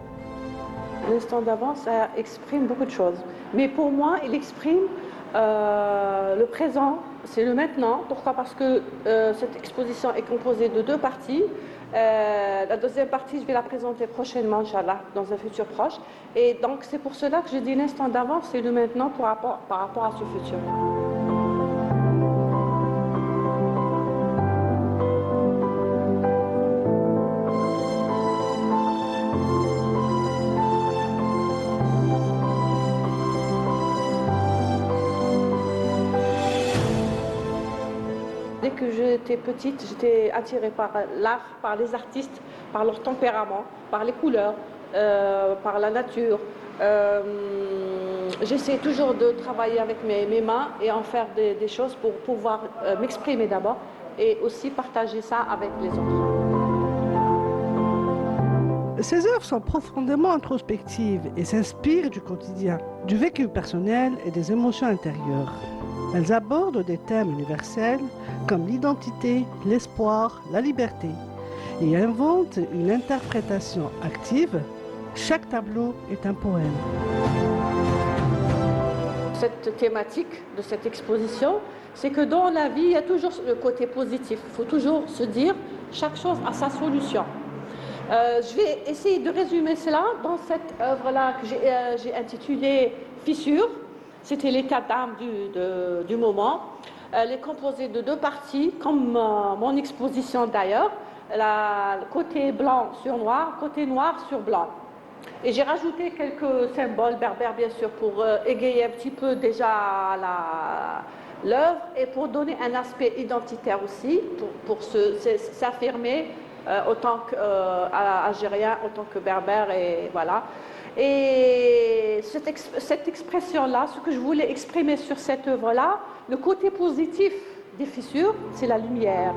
L'instant d'avant, ça exprime beaucoup de choses. Mais pour moi, il exprime le présent, c'est le maintenant. Pourquoi? Parce que cette exposition est composée de deux parties. La deuxième partie, je vais la présenter prochainement, Inch'Allah, dans un futur proche. Et donc, c'est pour cela que je dis l'instant d'avant, c'est le maintenant par rapport à ce futur. Dès que j'étais petite, j'étais attirée par l'art, par les artistes, par leur tempérament, par les couleurs, par la nature. J'essaie toujours de travailler avec mes mains et en faire des choses pour pouvoir m'exprimer d'abord et aussi partager ça avec les autres. Ces œuvres sont profondément introspectives et s'inspirent du quotidien, du vécu personnel et des émotions intérieures. Elles abordent des thèmes universels comme l'identité, l'espoir, la liberté et inventent une interprétation active. Chaque tableau est un poème. Cette thématique de cette exposition, c'est que dans la vie, il y a toujours le côté positif. Il faut toujours se dire chaque chose a sa solution. Je vais essayer de résumer cela dans cette œuvre-là que j'ai intitulée Fissure. C'était l'état d'âme du moment. Elle est composée de deux parties, comme mon exposition d'ailleurs. Le côté blanc sur noir, côté noir sur blanc. Et j'ai rajouté quelques symboles berbères, bien sûr, pour égayer un petit peu déjà l'œuvre et pour donner un aspect identitaire aussi, pour s'affirmer autant qu'Algérien, autant que berbère, et voilà. Et cette expression-là, ce que je voulais exprimer sur cette œuvre-là, le côté positif des fissures, c'est la lumière.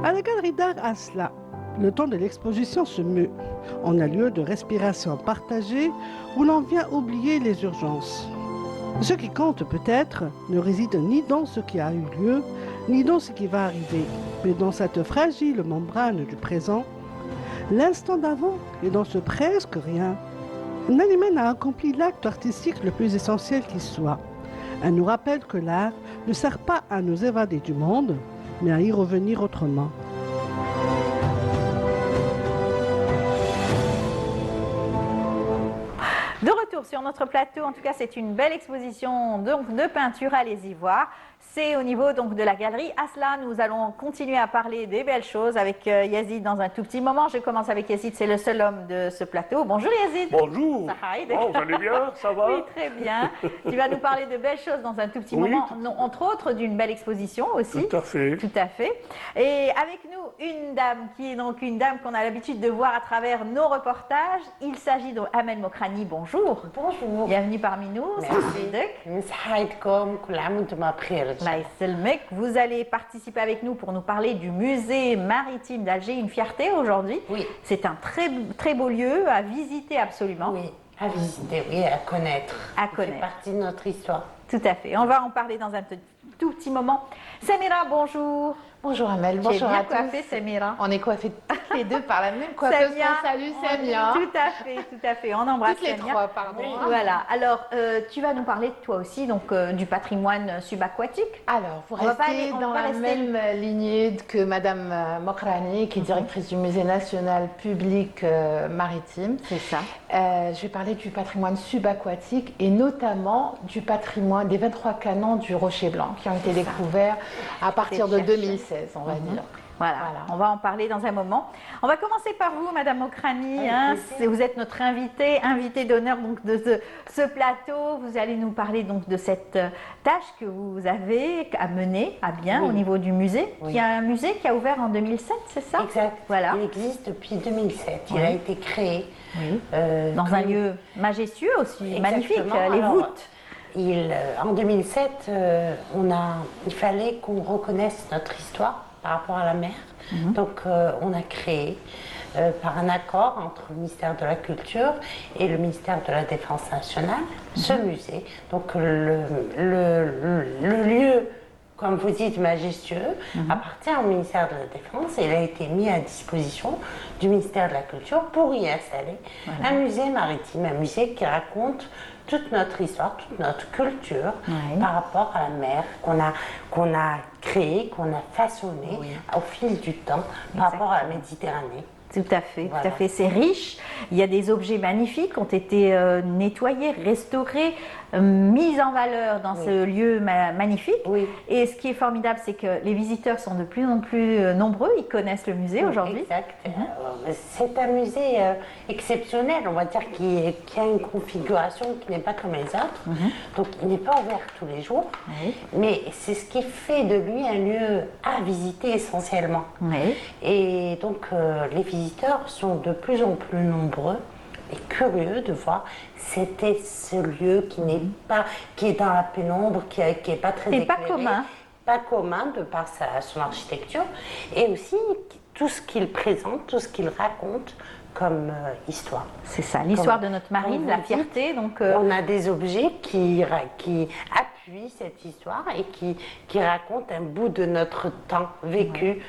À la galerie d'art Asla, le temps de l'exposition se meut. On a lieu de respiration partagée où l'on vient oublier les urgences. Ce qui compte peut-être ne réside ni dans ce qui a eu lieu, ni dans ce qui va arriver, mais dans cette fragile membrane du présent, l'instant d'avant et dans ce presque rien. Neriman a accompli l'acte artistique le plus essentiel qui soit. Elle nous rappelle que l'art ne sert pas à nous évader du monde, mais à y revenir autrement. De retour sur notre plateau, en tout cas c'est une belle exposition donc, de peinture, allez-y voir. C'est au niveau donc, de la galerie Asla. Nous allons continuer à parler des belles choses avec Yazid dans un tout petit moment. Je commence avec Yazid, c'est le seul homme de ce plateau. Bonjour Yazid. Bonjour. Oh, vous allez bien, ça va? Oui, très bien. Tu vas nous parler de belles choses dans un tout petit moment, entre autres d'une belle exposition aussi. Tout à fait. Tout à fait. Et avec nous, une dame qui est donc une dame qu'on a l'habitude de voir à travers nos reportages. Il s'agit d'Amel Mokrani. Bonjour. Bonjour. Bienvenue parmi nous. Vous allez participer avec nous pour nous parler du musée maritime d'Alger, une fierté aujourd'hui. Oui. C'est un très beau lieu à visiter absolument. Oui, à visiter, oui, à connaître. À connaître. C'est partie de notre histoire. Tout à fait. On va en parler dans un tout petit moment. Samira, bonjour. Bonjour Amel, Tu es bonjour bien à tous. coiffée, Samira. On est coiffées toutes les deux par la même coiffeuse. Samia. Salut Samia. Tout à fait. On embrasse Toutes les Samia. trois, pardon. Voilà. Alors, tu vas nous parler toi aussi donc du patrimoine subaquatique. Alors, vous On va pas restez aller- on dans va la rester- même lignée que Madame Mokrani, qui est directrice du Musée national public maritime. C'est ça. Je vais parler du patrimoine subaquatique et notamment du patrimoine des 23 canons du Rocher Blanc qui ont été découverts à partir de 2016, on va dire. Voilà. On va en parler dans un moment. On va commencer par vous, Madame Mokrani. Vous êtes notre invitée d'honneur donc de ce plateau. Vous allez nous parler donc de cette tâche que vous avez à mener à bien au niveau du musée. Oui. Il y a un musée qui a ouvert en 2007, c'est ça? Exact. Voilà. Il existe depuis 2007. Il Oui. a été créé Dans un lieu majestueux aussi, Exactement. magnifique, les Alors, voûtes. En 2007, il fallait qu'on reconnaisse notre histoire par rapport à la mer. Donc, on a créé, par un accord entre le ministère de la Culture et le ministère de la Défense nationale, ce musée. Donc, le lieu, comme vous dites, majestueux, appartient au ministère de la Défense et il a été mis à disposition du ministère de la Culture pour y installer un musée maritime, un musée qui raconte toute notre histoire, toute notre culture par rapport à la mer qu'on a créée, qu'on a façonnée au fil du temps par rapport à la Méditerranée. Tout à fait, Voilà. tout à fait. C'est riche. Il y a des objets magnifiques qui ont été nettoyés, restaurés, mis en valeur dans ce lieu magnifique. Oui. Et ce qui est formidable, c'est que les visiteurs sont de plus en plus nombreux. Ils connaissent le musée aujourd'hui. Exact. C'est un musée exceptionnel, on va dire, qui a une configuration qui n'est pas comme les autres. Donc, il n'est pas ouvert tous les jours. Mais c'est ce qui fait de lui un lieu à visiter essentiellement. Et donc, les visiteurs sont de plus en plus nombreux et curieux de voir c'était ce lieu qui est dans la pénombre, qui est pas très Et pas éclairé, commun. pas commun de par son architecture, et aussi tout ce qu'il présente, tout ce qu'il raconte comme histoire. C'est ça, l'histoire de notre marine, comme la vous fierté. Donc, On a des objets qui appuient cette histoire et qui racontent un bout de notre temps vécu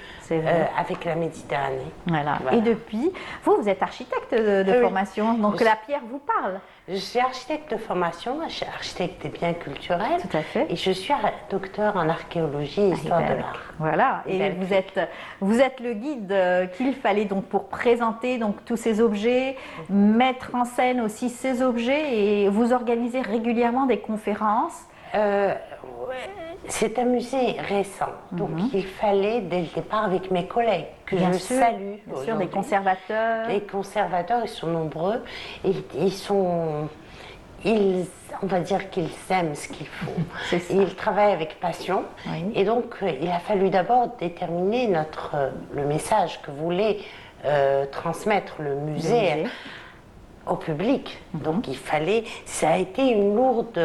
avec la Méditerranée. Voilà. Et depuis, vous êtes architecte de formation, donc la pierre vous parle. Je suis architecte de formation, je suis architecte des biens culturels. Tout à fait. Et je suis docteur en archéologie et histoire de l'art. Voilà, et vous êtes le guide qu'il fallait donc pour présenter donc tous ces objets, mettre en scène aussi ces objets, et vous organisez régulièrement des conférences. C'est un musée récent, donc il fallait dès le départ avec mes collègues que Bien je sûr, salue. Bien sûr, des conservateurs. Les conservateurs, ils sont nombreux et on va dire qu'ils aiment ce qu'ils font. Ils travaillent avec passion. Et donc, il a fallu d'abord déterminer le message que voulait transmettre le musée au public. Donc, ça a été une lourde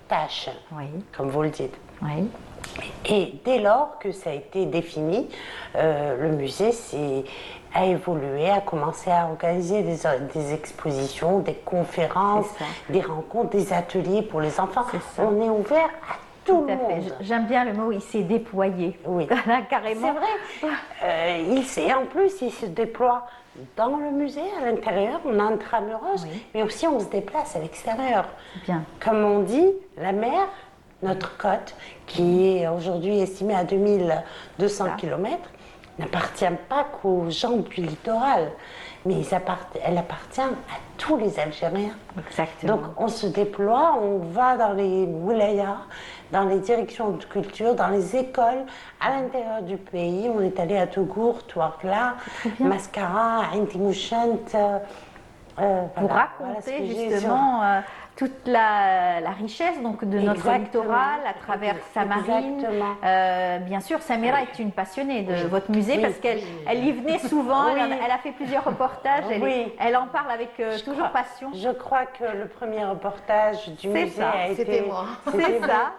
tâche, comme vous le dites. Et dès lors que ça a été défini, le musée a évolué, a commencé à organiser des expositions, des conférences, des rencontres, des ateliers pour les enfants. On est ouvert à tout le monde. J'aime bien le mot, il s'est déployé. Oui, carrément. C'est vrai. En plus, il se déploie dans le musée, à l'intérieur, on a intramuros, mais aussi on se déplace à l'extérieur. Bien. Comme on dit, la mer, notre côte, qui est aujourd'hui estimée à 2200 km, n'appartient pas qu'aux gens du littoral, mais elle appartient à tous les Algériens. Exactement. Donc on se déploie, on va dans les wilayas, dans les directions de culture, dans les écoles, à l'intérieur du pays. On est allé à Tougour, Touarkla, Mascara, Inti Mouchent. Pour raconter justement toute la richesse donc, de notre littoral à travers sa marine. Bien sûr, Samira est une passionnée de votre musée parce qu'elle y venait souvent, elle a fait plusieurs reportages, elle en parle avec toujours passion. Je crois que le premier reportage du musée a été... C'était moi. C'est ça.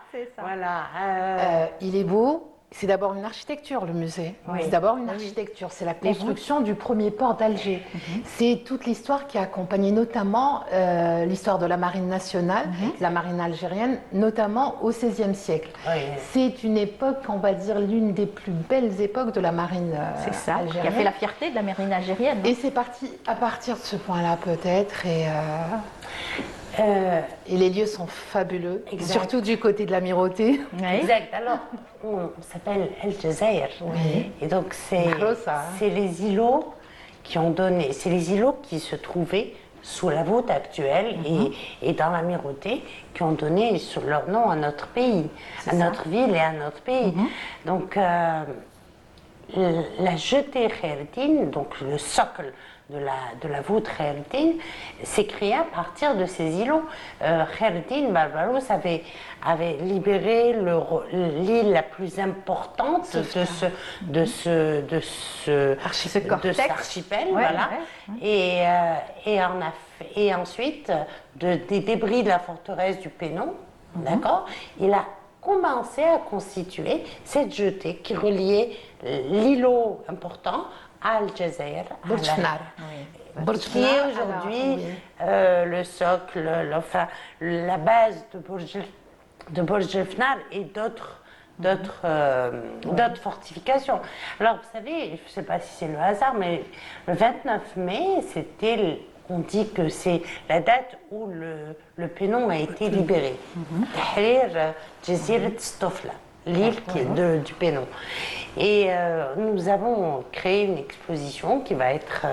Voilà. Il est beau, C'est d'abord une architecture, le musée. Oui. C'est d'abord une architecture. C'est la construction du premier port d'Alger. C'est toute l'histoire qui a accompagné notamment l'histoire de la marine nationale, la marine algérienne, notamment au XVIe siècle. C'est une époque, on va dire, l'une des plus belles époques de la marine C'est ça, algérienne. qui a fait la fierté de la marine algérienne. Et c'est parti à partir de ce point-là, peut-être. Et les lieux sont fabuleux, surtout du côté de l'Amirauté. Exact. Alors, on s'appelle El Jazair. Et donc, c'est les îlots qui ont donné, c'est les îlots qui se trouvaient sous la voûte actuelle et dans l'Amirauté qui ont donné leur nom à notre pays, à notre ville et à notre pays. Donc, la jetée Khaireddine, donc le socle de la voûte Khaireddine, s'est créée à partir de ces îlots. Khaireddine Barbaros avait libéré l'île la plus importante de cet archipel, voilà. Et ensuite, des débris de la forteresse du Pénon, d'accord, il a commencé à constituer cette jetée qui reliait l'îlot important à Al Jazair, qui est aujourd'hui le socle, la base de Burj El Fnar et d'autres fortifications. Alors vous savez, je ne sais pas si c'est le hasard, mais le 29 mai, on dit que c'est la date où le Pénon a été libéré. Tahrir Jazirat Stofla, l'île du Pénon. Et nous avons créé une exposition qui va être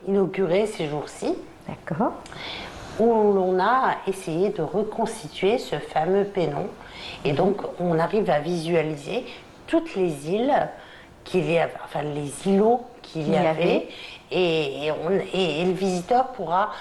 inaugurée ces jours-ci. D'accord. Où l'on a essayé de reconstituer ce fameux Pénon. Et donc, on arrive à visualiser toutes les îles qu'il y avait, enfin les îlots qu'il y avait. Et le visiteur pourra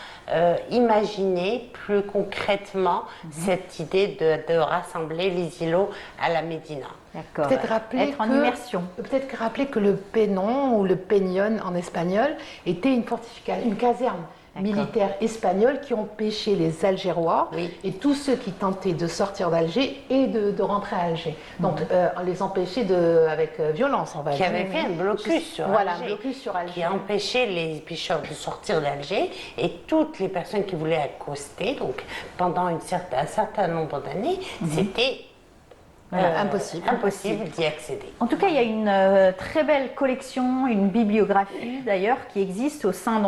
imaginer plus concrètement cette idée de rassembler les îlots à la Médina. D'accord. Être en immersion. Peut-être rappeler que le Pénon ou le Peñón en espagnol était une fortification, une caserne militaire espagnole qui empêchait les Algérois et tous ceux qui tentaient de sortir d'Alger et de rentrer à Alger. Donc on les empêchait avec violence, on va dire. Qui avait fait un blocus sur Alger. Qui a empêché les pêcheurs de sortir d'Alger et toutes les personnes qui voulaient accoster, donc pendant un certain nombre d'années, c'était impossible d'y accéder. En tout cas, il y a une très belle collection, une bibliographie d'ailleurs qui existe au sein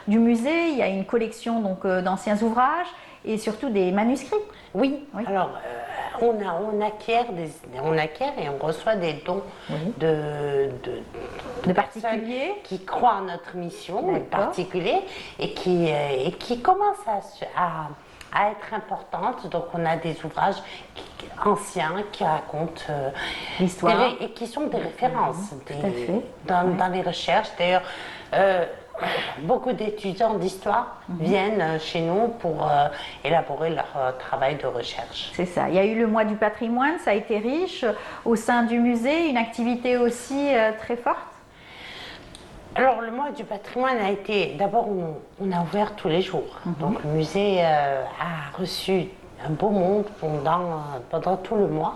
du musée. Il y a une collection d'anciens ouvrages et surtout des manuscrits. Oui. Alors, on acquiert et on reçoit des dons de particuliers qui croient en notre mission, de particuliers, et qui commencent à être importante. Donc on a des ouvrages anciens qui racontent l'histoire et qui sont des références dans les recherches. D'ailleurs, beaucoup d'étudiants d'histoire viennent chez nous pour élaborer leur travail de recherche. C'est ça. Il y a eu le mois du patrimoine, ça a été riche. Au sein du musée, une activité aussi très forte. Alors, le mois du patrimoine a été... D'abord, on a ouvert tous les jours. Donc, le musée a reçu un beau monde pendant tout le mois.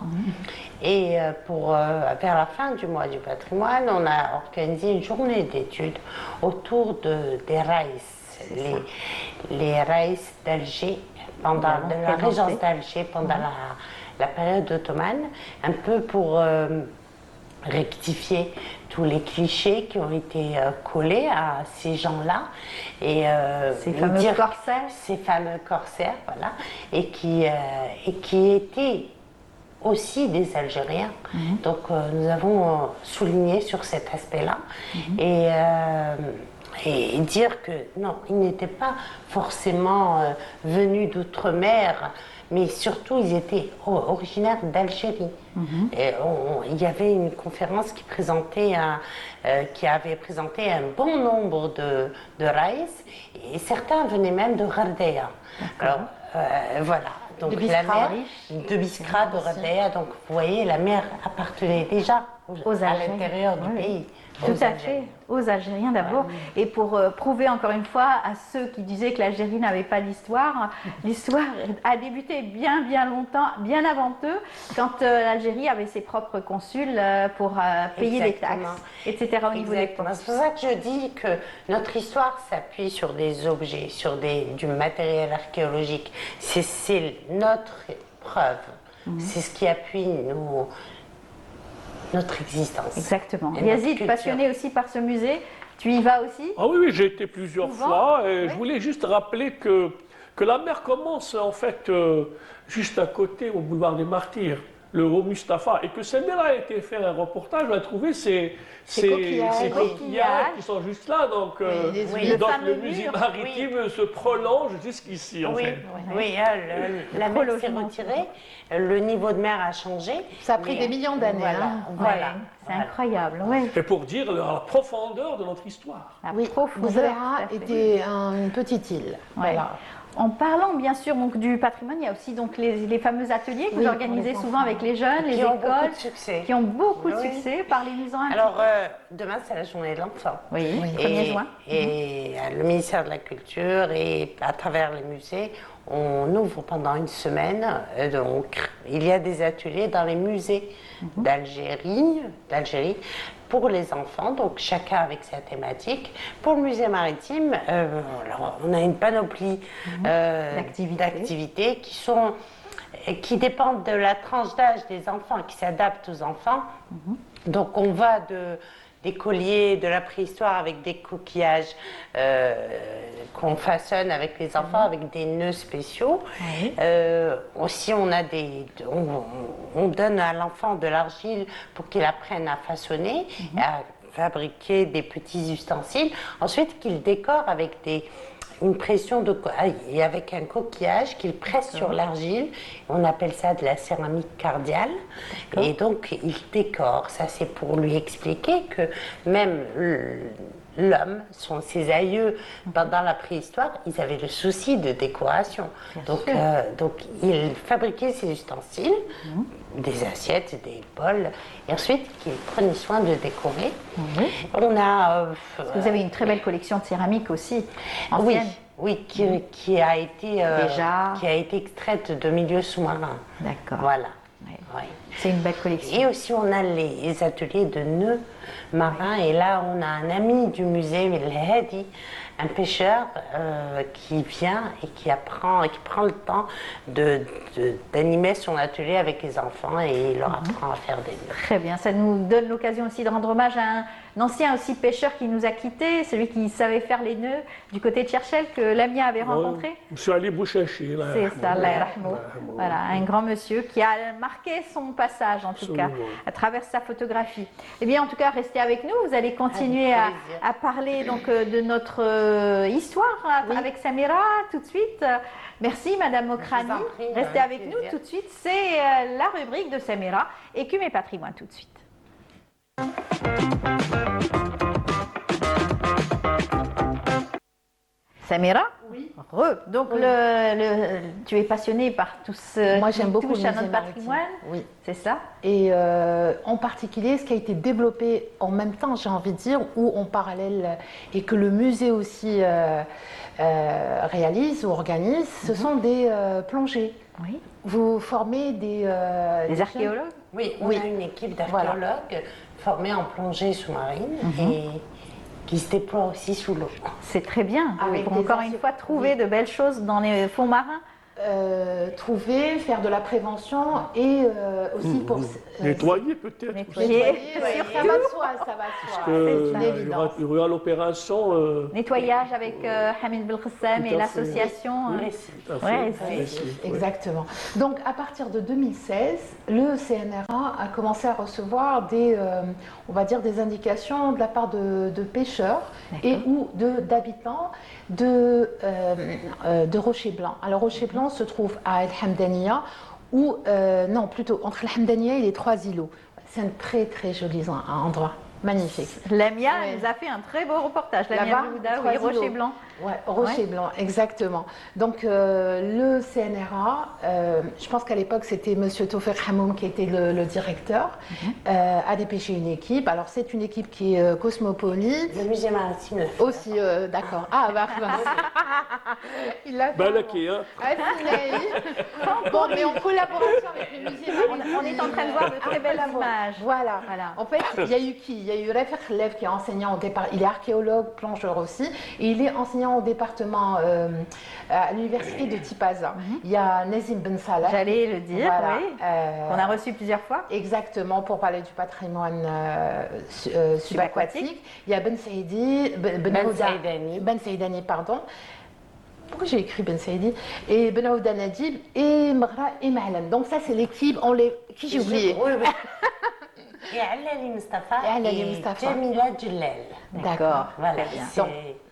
Et vers la fin du mois du patrimoine, on a organisé une journée d'études autour des raïs, les raïs d'Alger, de la régence d'Alger pendant la période ottomane, un peu pour rectifier tous les clichés qui ont été collés à ces gens-là et ces fameux corsaires, voilà, et qui étaient aussi des Algériens. Donc nous avons souligné sur cet aspect-là et dire que non, ils n'étaient pas forcément venus d'outre-mer, mais surtout ils étaient originaires d'Algérie. Il y avait une conférence qui avait présenté un bon nombre de raïs, et certains venaient même de Ghardeia. Alors voilà, donc la mer de Biskra, de Ghardeia, donc vous voyez, la mer appartenait déjà à l'intérieur du pays. Tout à fait, aux Algériens d'abord. Et pour prouver encore une fois à ceux qui disaient que l'Algérie n'avait pas d'histoire, l'histoire a débuté bien longtemps, bien avant eux, quand l'Algérie avait ses propres consuls pour payer les taxes, etc. au niveau des ports. C'est pour ça que je dis que notre histoire s'appuie sur des objets, sur du matériel archéologique. C'est notre preuve. C'est ce qui appuie notre existence. Exactement. Yazid, passionné aussi par ce musée, tu y vas aussi? Ah oui, j'ai été plusieurs fois. Et je voulais juste rappeler que la mer commence en fait juste à côté, au boulevard des Martyrs, le Haut Mustapha, et que Samira a été faire un reportage, on a trouvé ces coquillages qui sont juste là. Donc, le musée maritime se prolonge jusqu'ici. La mer s'est retirée, le niveau de mer a changé. Ça a pris des millions d'années. Voilà. C'est incroyable. Et pour dire la profondeur de notre histoire. Bouzaïra était une petite île. Voilà. En parlant bien sûr donc, du patrimoine, il y a aussi donc, les fameux ateliers que vous organisez souvent avec les jeunes, les écoles, qui ont beaucoup de succès. Parlez-nous un Alors, demain, c'est la journée de l'enfant. Oui, 1er juin. Et le ministère de la Culture et à travers les musées, on ouvre pendant une semaine. Donc, il y a des ateliers dans les musées d'Algérie pour les enfants, donc chacun avec sa thématique. Pour le musée maritime, alors, on a une panoplie d'activités qui dépendent de la tranche d'âge des enfants, qui s'adaptent aux enfants. Donc on va des colliers de la préhistoire avec des coquillages qu'on façonne avec les enfants, avec des nœuds spéciaux. Aussi, on donne à l'enfant de l'argile pour qu'il apprenne à façonner, à fabriquer des petits ustensiles. Ensuite, qu'il décore avec une pression et avec un coquillage qu'il presse sur l'argile. On appelle ça de la céramique cardiale. Et donc, il décore. Ça, c'est pour lui expliquer que même l'homme, ses aïeux, pendant la préhistoire, ils avaient le souci de décoration. Donc, il fabriquait ses ustensiles, des assiettes, des bols, et ensuite, il prenait soin de décorer. On a... Vous avez une très belle collection de céramique aussi, ancienne. Oui, qui a été extraite de milieux sous-marins. D'accord. Voilà. C'est une belle collection. Et aussi, on a les ateliers de nœuds marins. Et là, on a un ami du musée, El Hadi, un pêcheur qui vient et qui prend le temps d'animer son atelier avec les enfants et il leur apprend à faire des nœuds. Très bien, ça nous donne l'occasion aussi de rendre hommage à un ancien aussi pêcheur qui nous a quittés, celui qui savait faire les nœuds du côté de Cherchel que Lamia avait rencontré. Monsieur Ali Bouchachi. C'est ça, Allah yarhamou. Voilà, un grand monsieur qui a marqué son passage en tout cas à travers sa photographie. Eh bien en tout cas, restez avec nous, vous allez continuer à parler donc de notre histoire avec Samira tout de suite. Merci Madame Mokrani, restez avec nous tout de suite, c'est la rubrique de Samira, Écume et patrimoine tout de suite. Samira? Oui. Donc tu es passionnée par tout ce Moi, j'aime beaucoup touche à notre patrimoine. Oui. C'est ça. Et en particulier, ce qui a été développé en même temps, j'ai envie de dire, ou en parallèle, et que le musée aussi réalise ou organise, ce sont des plongées. Oui. Vous formez des archéologues? Oui, on a une équipe d'archéologues formés en plongée sous-marine et qui se déploient aussi sous l'eau. C'est très bien. Pour encore une fois trouver de belles choses dans les fonds marins. Trouver, faire de la prévention et aussi pour nettoyer peut-être. Nettoyer, ça va de soi, ça va de soi. C'est une évidence. Il y aura l'opération nettoyage avec Hamid Belkhassam et l'association. Exactement. Donc à partir de 2016, le CNRA a commencé à recevoir on va dire des indications de la part de pêcheurs et ou d'habitants de Rocher Blanc. Alors Rocher Blanc se trouve à El Hamdaniya, ou non, plutôt entre El Hamdaniya et les Trois Îlots. C'est un très très joli endroit. Magnifique. Lamia nous a fait un très beau reportage. Lamia Blouda, oui, Rocher Blanc. Ouais, Rocher Blanc, exactement. Donc le CNRA, je pense qu'à l'époque c'était Monsieur Tofek Hamoum qui était le directeur, a dépêché une équipe. Alors c'est une équipe qui est cosmopolite. Le musée maritime. Aussi, d'accord. Ah bah, il l'a fait. Balaki, hein. Bon, mais en collaboration avec le musée maritime. On est en train de voir de très belles images. Voilà. En fait, il y a eu qui? Il y a eu Rafik Lev qui est enseignant au départ. Il est archéologue, plongeur aussi, et il est enseignant au département à l'université de Tipaza. Il y a Nazim Ben Salah. J'allais le dire, Voilà. oui. On a reçu plusieurs fois. Exactement, pour parler du patrimoine subaquatique. Il y a Ben Saïdi, Ben Saïdani, pardon. Pourquoi j'ai écrit Ben Saïdi? Et Ben Aouda Nadib et Mghra et Mahlan. Donc ça, c'est l'équipe, qui j'ai oublié? Et Alali Mustafa Mustafa. Jamila Djellal. D'accord. Voilà.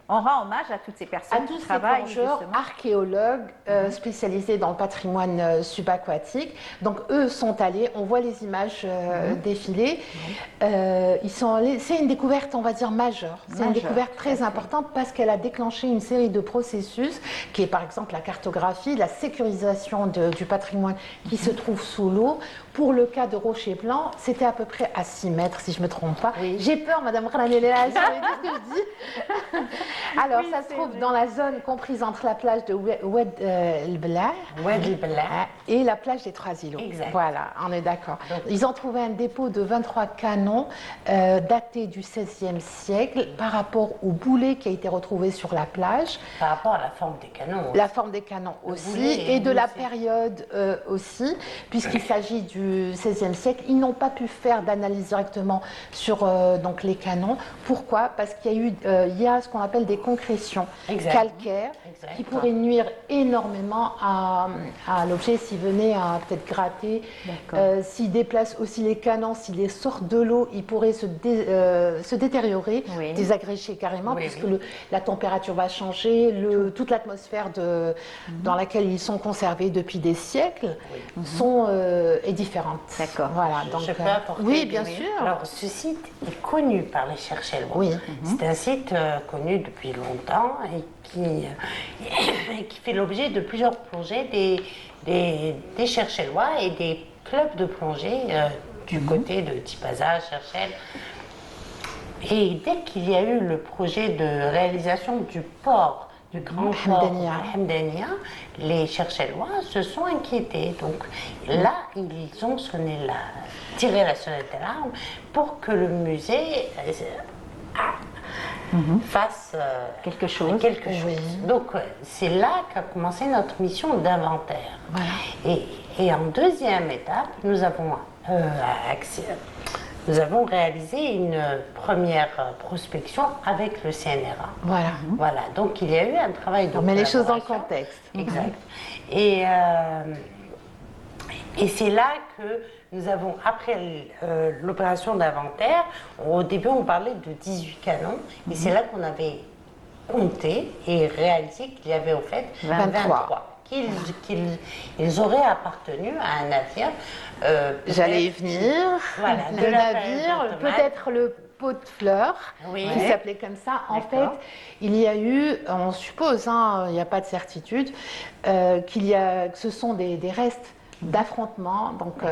On rend hommage à toutes ces personnes qui travaillent, plongeurs, archéologues spécialisés dans le patrimoine subaquatique. Donc eux sont allés, on voit les images défiler. Ils sont allés. C'est une découverte, on va dire, majeure. C'est une découverte très importante parce qu'elle a déclenché une série de processus qui est par exemple la cartographie, la sécurisation du patrimoine qui se trouve sous l'eau. Pour le cas de Rocher Blanc, c'était à peu près à 6 mètres, si je ne me trompe pas. Oui. J'ai peur, Madame Ranéléa, ce que je dis. Alors, ça se trouve dans la zone comprise entre la plage de Oued el-Belah et la plage des Trois Îlots. Exact. Voilà, on est d'accord. Ils ont trouvé un dépôt de 23 canons datés du XVIe siècle par rapport au boulet qui a été retrouvé sur la plage. Par rapport à la forme des canons. La forme des canons aussi, et de la période aussi, puisqu'il s'agit du XVIe siècle. Ils n'ont pas pu faire d'analyse directement sur donc les canons. Pourquoi? Parce qu'il y a eu, il y a ce qu'on appelle des concrétions calcaires qui pourraient nuire énormément à l'objet s'il venait à peut-être gratter. S'il déplace aussi les canons, s'il les sort de l'eau, il pourrait se détériorer, désagréger carrément, puisque la température va changer, toute l'atmosphère dans laquelle ils sont conservés depuis des siècles est différente. D'accord. Voilà. Donc, je peux apporter. Oui, bien sûr. Alors, ce site est connu par les chercheurs. Oui. C'est un site connu depuis longtemps et qui fait l'objet de plusieurs plongées des cherchellois et des clubs de plongée du côté de Tipaza, Cherchel. Et dès qu'il y a eu le projet de réalisation du port, du grand port Hamdania, les Cherchellois se sont inquiétés. Donc là, ils ont tiré la sonnette d'alarme pour que le musée fasse quelque chose. Donc c'est là qu'a commencé notre mission d'inventaire. Voilà. Et en deuxième étape, nous avons réalisé une première prospection avec le CNRA. Voilà. Donc il y a eu un travail de On met les choses dans le contexte. Exact. Et c'est là que nous avons, après l'opération d'inventaire, au début on parlait de 18 canons, et c'est là qu'on avait compté et réalisé qu'il y avait au fait 23. Qu'ils auraient appartenu à un navire. J'allais y venir. Voilà, le navire, peut-être le pot de fleurs, qui s'appelait comme ça. En fait, il y a eu, on suppose, il n'y a pas de certitude, que ce sont des restes d'affrontements, donc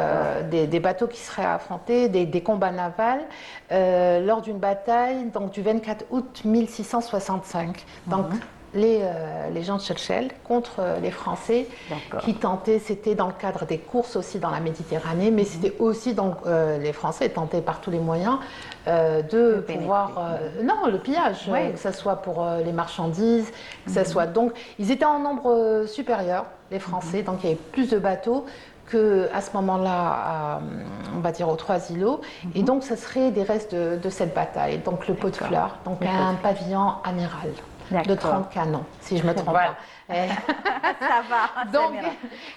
des bateaux qui seraient affrontés, des combats navals, lors d'une bataille donc, du 24 août 1665. Donc, les gens de Cherchel contre les Français qui tentaient, c'était dans le cadre des courses aussi dans la Méditerranée, mais c'était aussi donc les Français tentaient par tous les moyens de pouvoir non, le pillage, que ce soit pour les marchandises, que ce soit donc ils étaient en nombre supérieur, les Français, donc il y avait plus de bateaux qu'à ce moment-là, on va dire aux Trois Îlots, et donc ce serait des restes de cette bataille, donc le pot de fleurs, donc un pavillon amiral. de 30 canons, si je ne me trompe pas. Ça va. Donc,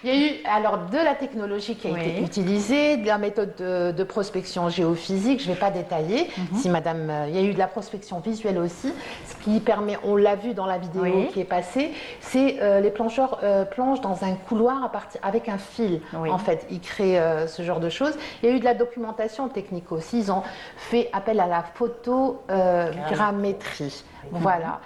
il y a eu alors de la technologie qui a été utilisée, de la méthode de prospection géophysique, je ne vais pas détailler. Si madame, il y a eu de la prospection visuelle aussi, ce qui permet, on l'a vu dans la vidéo qui est passée, c'est les plongeurs plongent dans un couloir avec un fil. En fait, ils créent ce genre de choses. Il y a eu de la documentation technique aussi. Ils ont fait appel à la photogrammétrie. Voilà.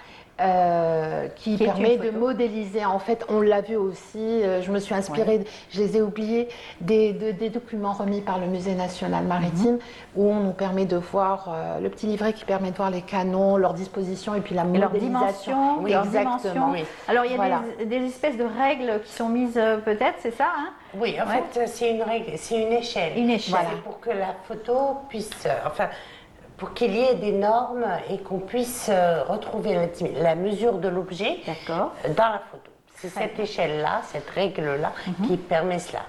Qui permet de modéliser, en fait, on l'a vu aussi, je me suis inspirée, je les ai oubliés, des documents remis par le Musée national maritime, où on nous permet de voir le petit livret qui permet de voir les canons, leur disposition et puis la modélisation. Leur dimension. Alors il y a des espèces de règles qui sont mises peut-être, c'est ça Oui, en fait, c'est une règle, c'est une échelle. Une échelle. Voilà. Pour que la photo puisse, pour qu'il y ait des normes et qu'on puisse retrouver la mesure de l'objet dans la photo. C'est cette échelle-là, cette règle-là qui permet cela.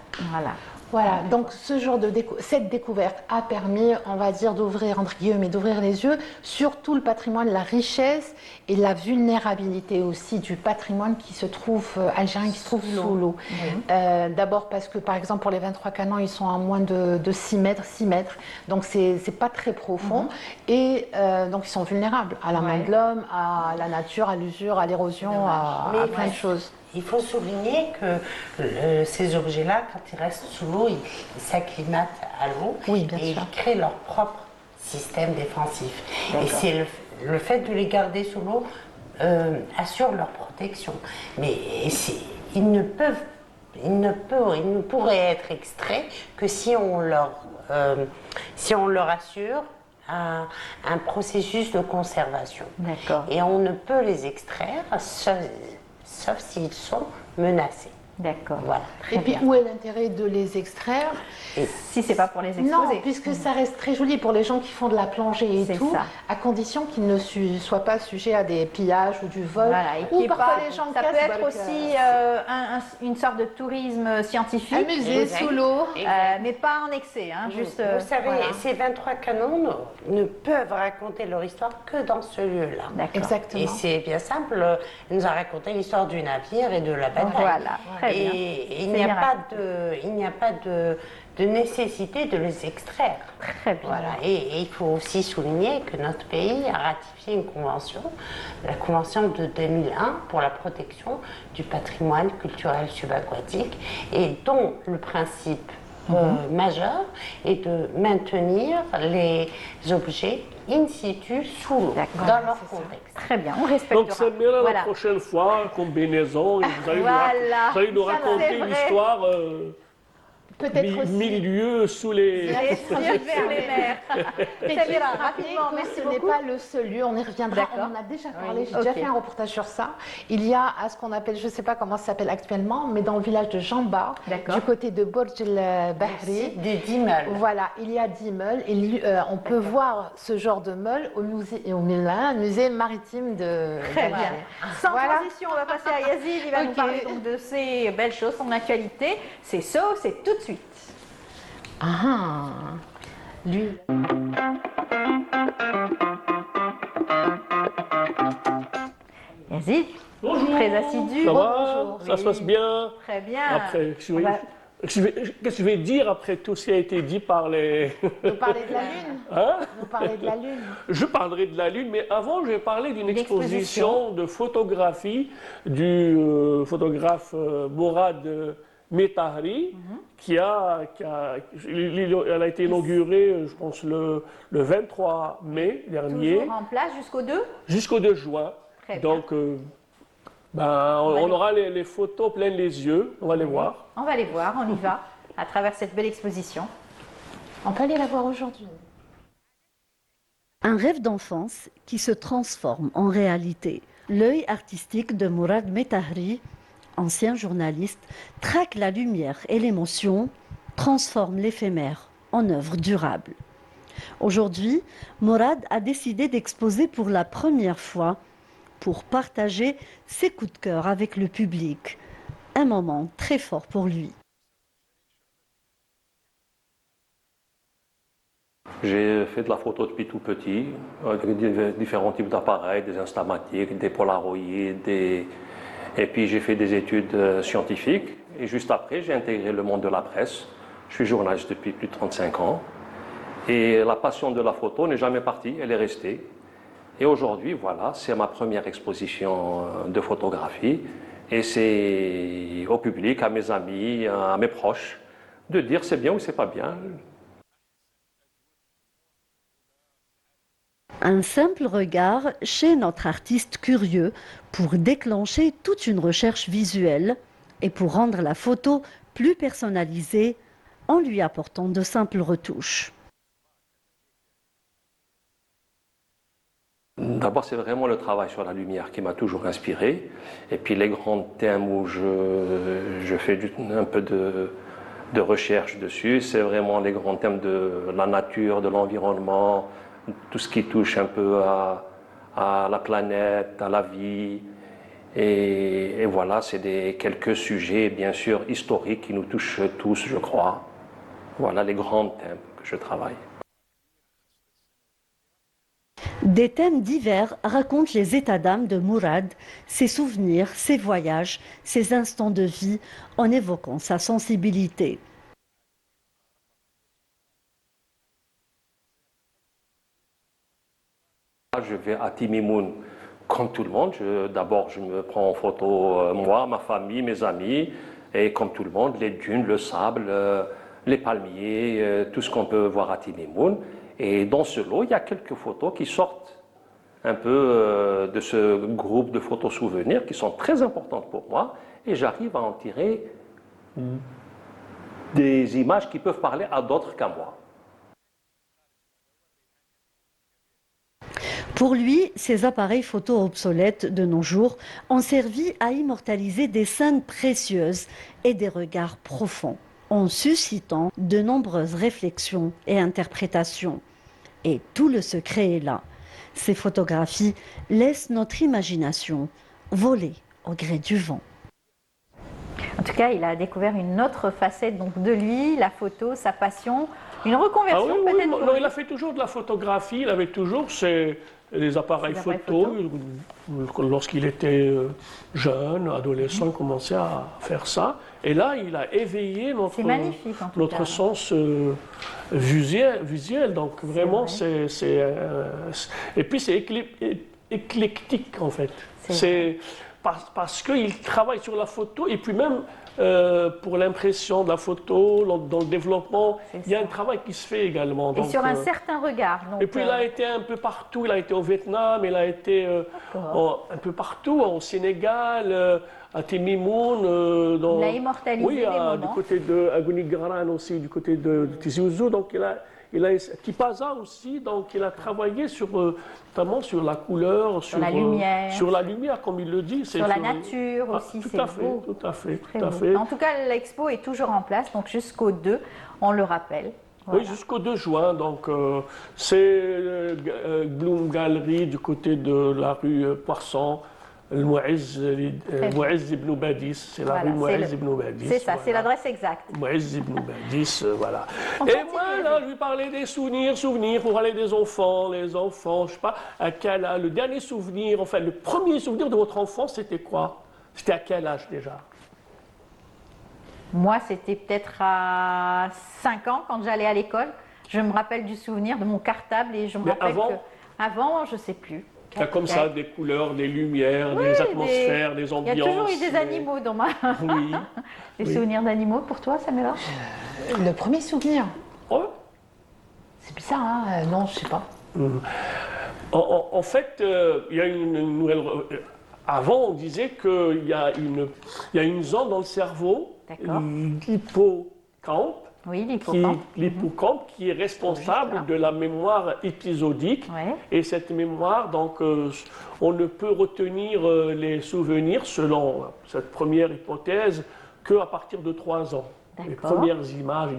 Voilà, donc ce genre cette découverte a permis, on va dire, d'ouvrir, entre guillemets, d'ouvrir les yeux sur tout le patrimoine, la richesse et la vulnérabilité aussi du patrimoine qui se trouve algérien, qui se trouve sous l'eau. D'abord parce que, par exemple, pour les 23 canons, ils sont à moins de 6 mètres, donc c'est pas très profond, et donc ils sont vulnérables à la main de l'homme, à la nature, à l'usure, à l'érosion, à plein de choses. Il faut souligner que ces objets-là, quand ils restent sous l'eau, ils s'acclimatent à l'eau et ils créent leur propre système défensif. Et c'est le fait de les garder sous l'eau assure leur protection. Mais ils ne pourraient être extraits que si on leur assure un processus de conservation. Et on ne peut les extraire sauf s'ils sont menacés. D'accord. Voilà. Et puis, où est l'intérêt de les extraire si c'est pas pour les exposer? Non, puisque ça reste très joli pour les gens qui font de la plongée et tout, à condition qu'ils ne soient pas sujets à des pillages ou du vol. Ou parfois les gens ça peut être aussi une sorte de tourisme scientifique. Un musée sous l'eau. Mais pas en excès. Vous savez, ces 23 canons ne peuvent raconter leur histoire que dans ce lieu-là. Exactement. Et c'est bien simple, il nous a raconté l'histoire du navire et de la bataille. Voilà. Et il n'y a pas de nécessité de les extraire. Très bien. Voilà. Et il faut aussi souligner que notre pays a ratifié une convention, la convention de 2001 pour la protection du patrimoine culturel subaquatique, et dont le principe majeur est de maintenir les objets in situ sous l'eau, dans leur contexte. Très bien, on respectera. Donc c'est bien la prochaine fois, combinaison, et vous allez nous raconter l'histoire peut-être aussi milieu sous les... vers les mers. Très bien, rapidement, merci beaucoup. Ce n'est pas le seul lieu, on y reviendra. On en a déjà parlé, j'ai déjà fait un reportage sur ça. Il y a à ce qu'on appelle, je ne sais pas comment ça s'appelle actuellement, mais dans le village de Jamba, du côté de Borj el-Bahri, des 10 meules. Voilà, il y a 10 meules et on peut voir ce genre de meules au musée maritime de Très bien. Sans transition, on va passer à Yazid. Il va nous parler donc de ces belles choses, son actualité. C'est ça, c'est tout de suite. Lui. Yazid, très assidu. Ça va? Ça se passe bien? Très bien. Après, qu'est-ce que je vais dire après tout ce qui a été dit par les... Nous parler de la Lune. Nous parler de la Lune. Je parlerai de la Lune, mais avant, je vais parler d'une exposition de photographie du photographe Mourad Metahri, elle a été inaugurée, je pense, le 23 mai dernier. Toujours en place jusqu'au 2? Jusqu'au 2 juin. Très Donc, on aura les photos plein les yeux, on va les voir. On va les voir, on y va, à travers cette belle exposition. On peut aller la voir aujourd'hui. Un rêve d'enfance qui se transforme en réalité. L'œil artistique de Mourad Metahri, ancien journaliste, traque la lumière et l'émotion, transforme l'éphémère en œuvre durable. Aujourd'hui, Mourad a décidé d'exposer pour la première fois pour partager ses coups de cœur avec le public. Un moment très fort pour lui. J'ai fait de la photo depuis tout petit, avec différents types d'appareils, des instamatiques, des polaroïdes, et puis j'ai fait des études scientifiques. Et juste après, j'ai intégré le monde de la presse. Je suis journaliste depuis plus de 35 ans. Et la passion de la photo n'est jamais partie, elle est restée. Et aujourd'hui, voilà, c'est ma première exposition de photographie. Et c'est au public, à mes amis, à mes proches, de dire c'est bien ou c'est pas bien. Un simple regard chez notre artiste curieux pour déclencher toute une recherche visuelle et pour rendre la photo plus personnalisée en lui apportant de simples retouches. D'abord, c'est vraiment le travail sur la lumière qui m'a toujours inspiré. Et puis les grands thèmes où je fais un peu de recherche dessus, c'est vraiment les grands thèmes de la nature, de l'environnement, tout ce qui touche un peu à la planète, à la vie. Et voilà, c'est quelques sujets, bien sûr, historiques qui nous touchent tous, je crois. Voilà les grands thèmes que je travaille. Des thèmes divers racontent les états d'âme de Mourad, ses souvenirs, ses voyages, ses instants de vie, en évoquant sa sensibilité. Je vais à Timimoun comme tout le monde. D'abord, je me prends en photo, moi, ma famille, mes amis, et comme tout le monde, les dunes, le sable, les palmiers, tout ce qu'on peut voir à Timimoun. Et dans ce lot, il y a quelques photos qui sortent un peu de ce groupe de photos souvenirs qui sont très importantes pour moi. Et j'arrive à en tirer des images qui peuvent parler à d'autres qu'à moi. Pour lui, ces appareils photo obsolètes de nos jours ont servi à immortaliser des scènes précieuses et des regards profonds, en suscitant de nombreuses réflexions et interprétations. Et tout le secret est là. Ces photographies laissent notre imagination voler au gré du vent. En tout cas, il a découvert une autre facette donc, de lui, la photo, sa passion, une reconversion peut-être. Non, il a fait toujours de la photographie, il avait toujours les appareils photo. Lorsqu'il était jeune, adolescent, il commençait à faire ça. Et là, il a éveillé notre sens visuel. Donc vraiment, et puis c'est éclectique en fait. C'est parce qu'il travaille sur la photo et puis même pour l'impression de la photo, dans le développement, il y a un travail qui se fait également. Et donc, sur un certain regard. Donc, et puis il a été un peu partout, il a été au Vietnam, il a été un peu partout, au Sénégal, à Timimoun. Il a immortalisé des moments. Du côté de Agonigaran aussi, du côté de Tizi Ouzou. Donc il a Tipaza aussi, donc il a travaillé notamment sur la couleur, sur la lumière, comme il le dit. Sur la nature aussi, c'est beau. Tout à fait. En tout cas, l'expo est toujours en place, donc jusqu'au 2, on le rappelle. Voilà. Oui, jusqu'au 2 juin, donc c'est Bloom Gallery du côté de la rue Poisson. Mouez ibn Badis, c'est la rue Mouez ibn Badis. C'est ça, c'est l'adresse exacte. Mouez ibn Badis, voilà. Et moi, là, je lui parlais des souvenirs, pour parler des enfants, les enfants, je sais pas, à quel âge, le dernier souvenir, enfin, le premier souvenir de votre enfance, c'était quoi? C'était à quel âge déjà? Moi, c'était peut-être à 5 ans, quand j'allais à l'école. Je me rappelle du souvenir de mon cartable et je me rappelle avant, je ne sais plus. Comme ça, des couleurs, des lumières, des atmosphères, des ambiances. Il y a toujours eu des animaux dans ma... Oui. Des souvenirs d'animaux pour toi, Samira? Le premier souvenir. Ouais. C'est bizarre, hein? Non, je sais pas. En fait, il y a une nouvelle... Avant, on disait qu'il y a une zone dans le cerveau, l'hippocampe, l'hippocampe qui est responsable de la mémoire épisodique. Ouais. Et cette mémoire, donc, on ne peut retenir les souvenirs, selon cette première hypothèse, qu'à partir de 3 ans. Les premières images,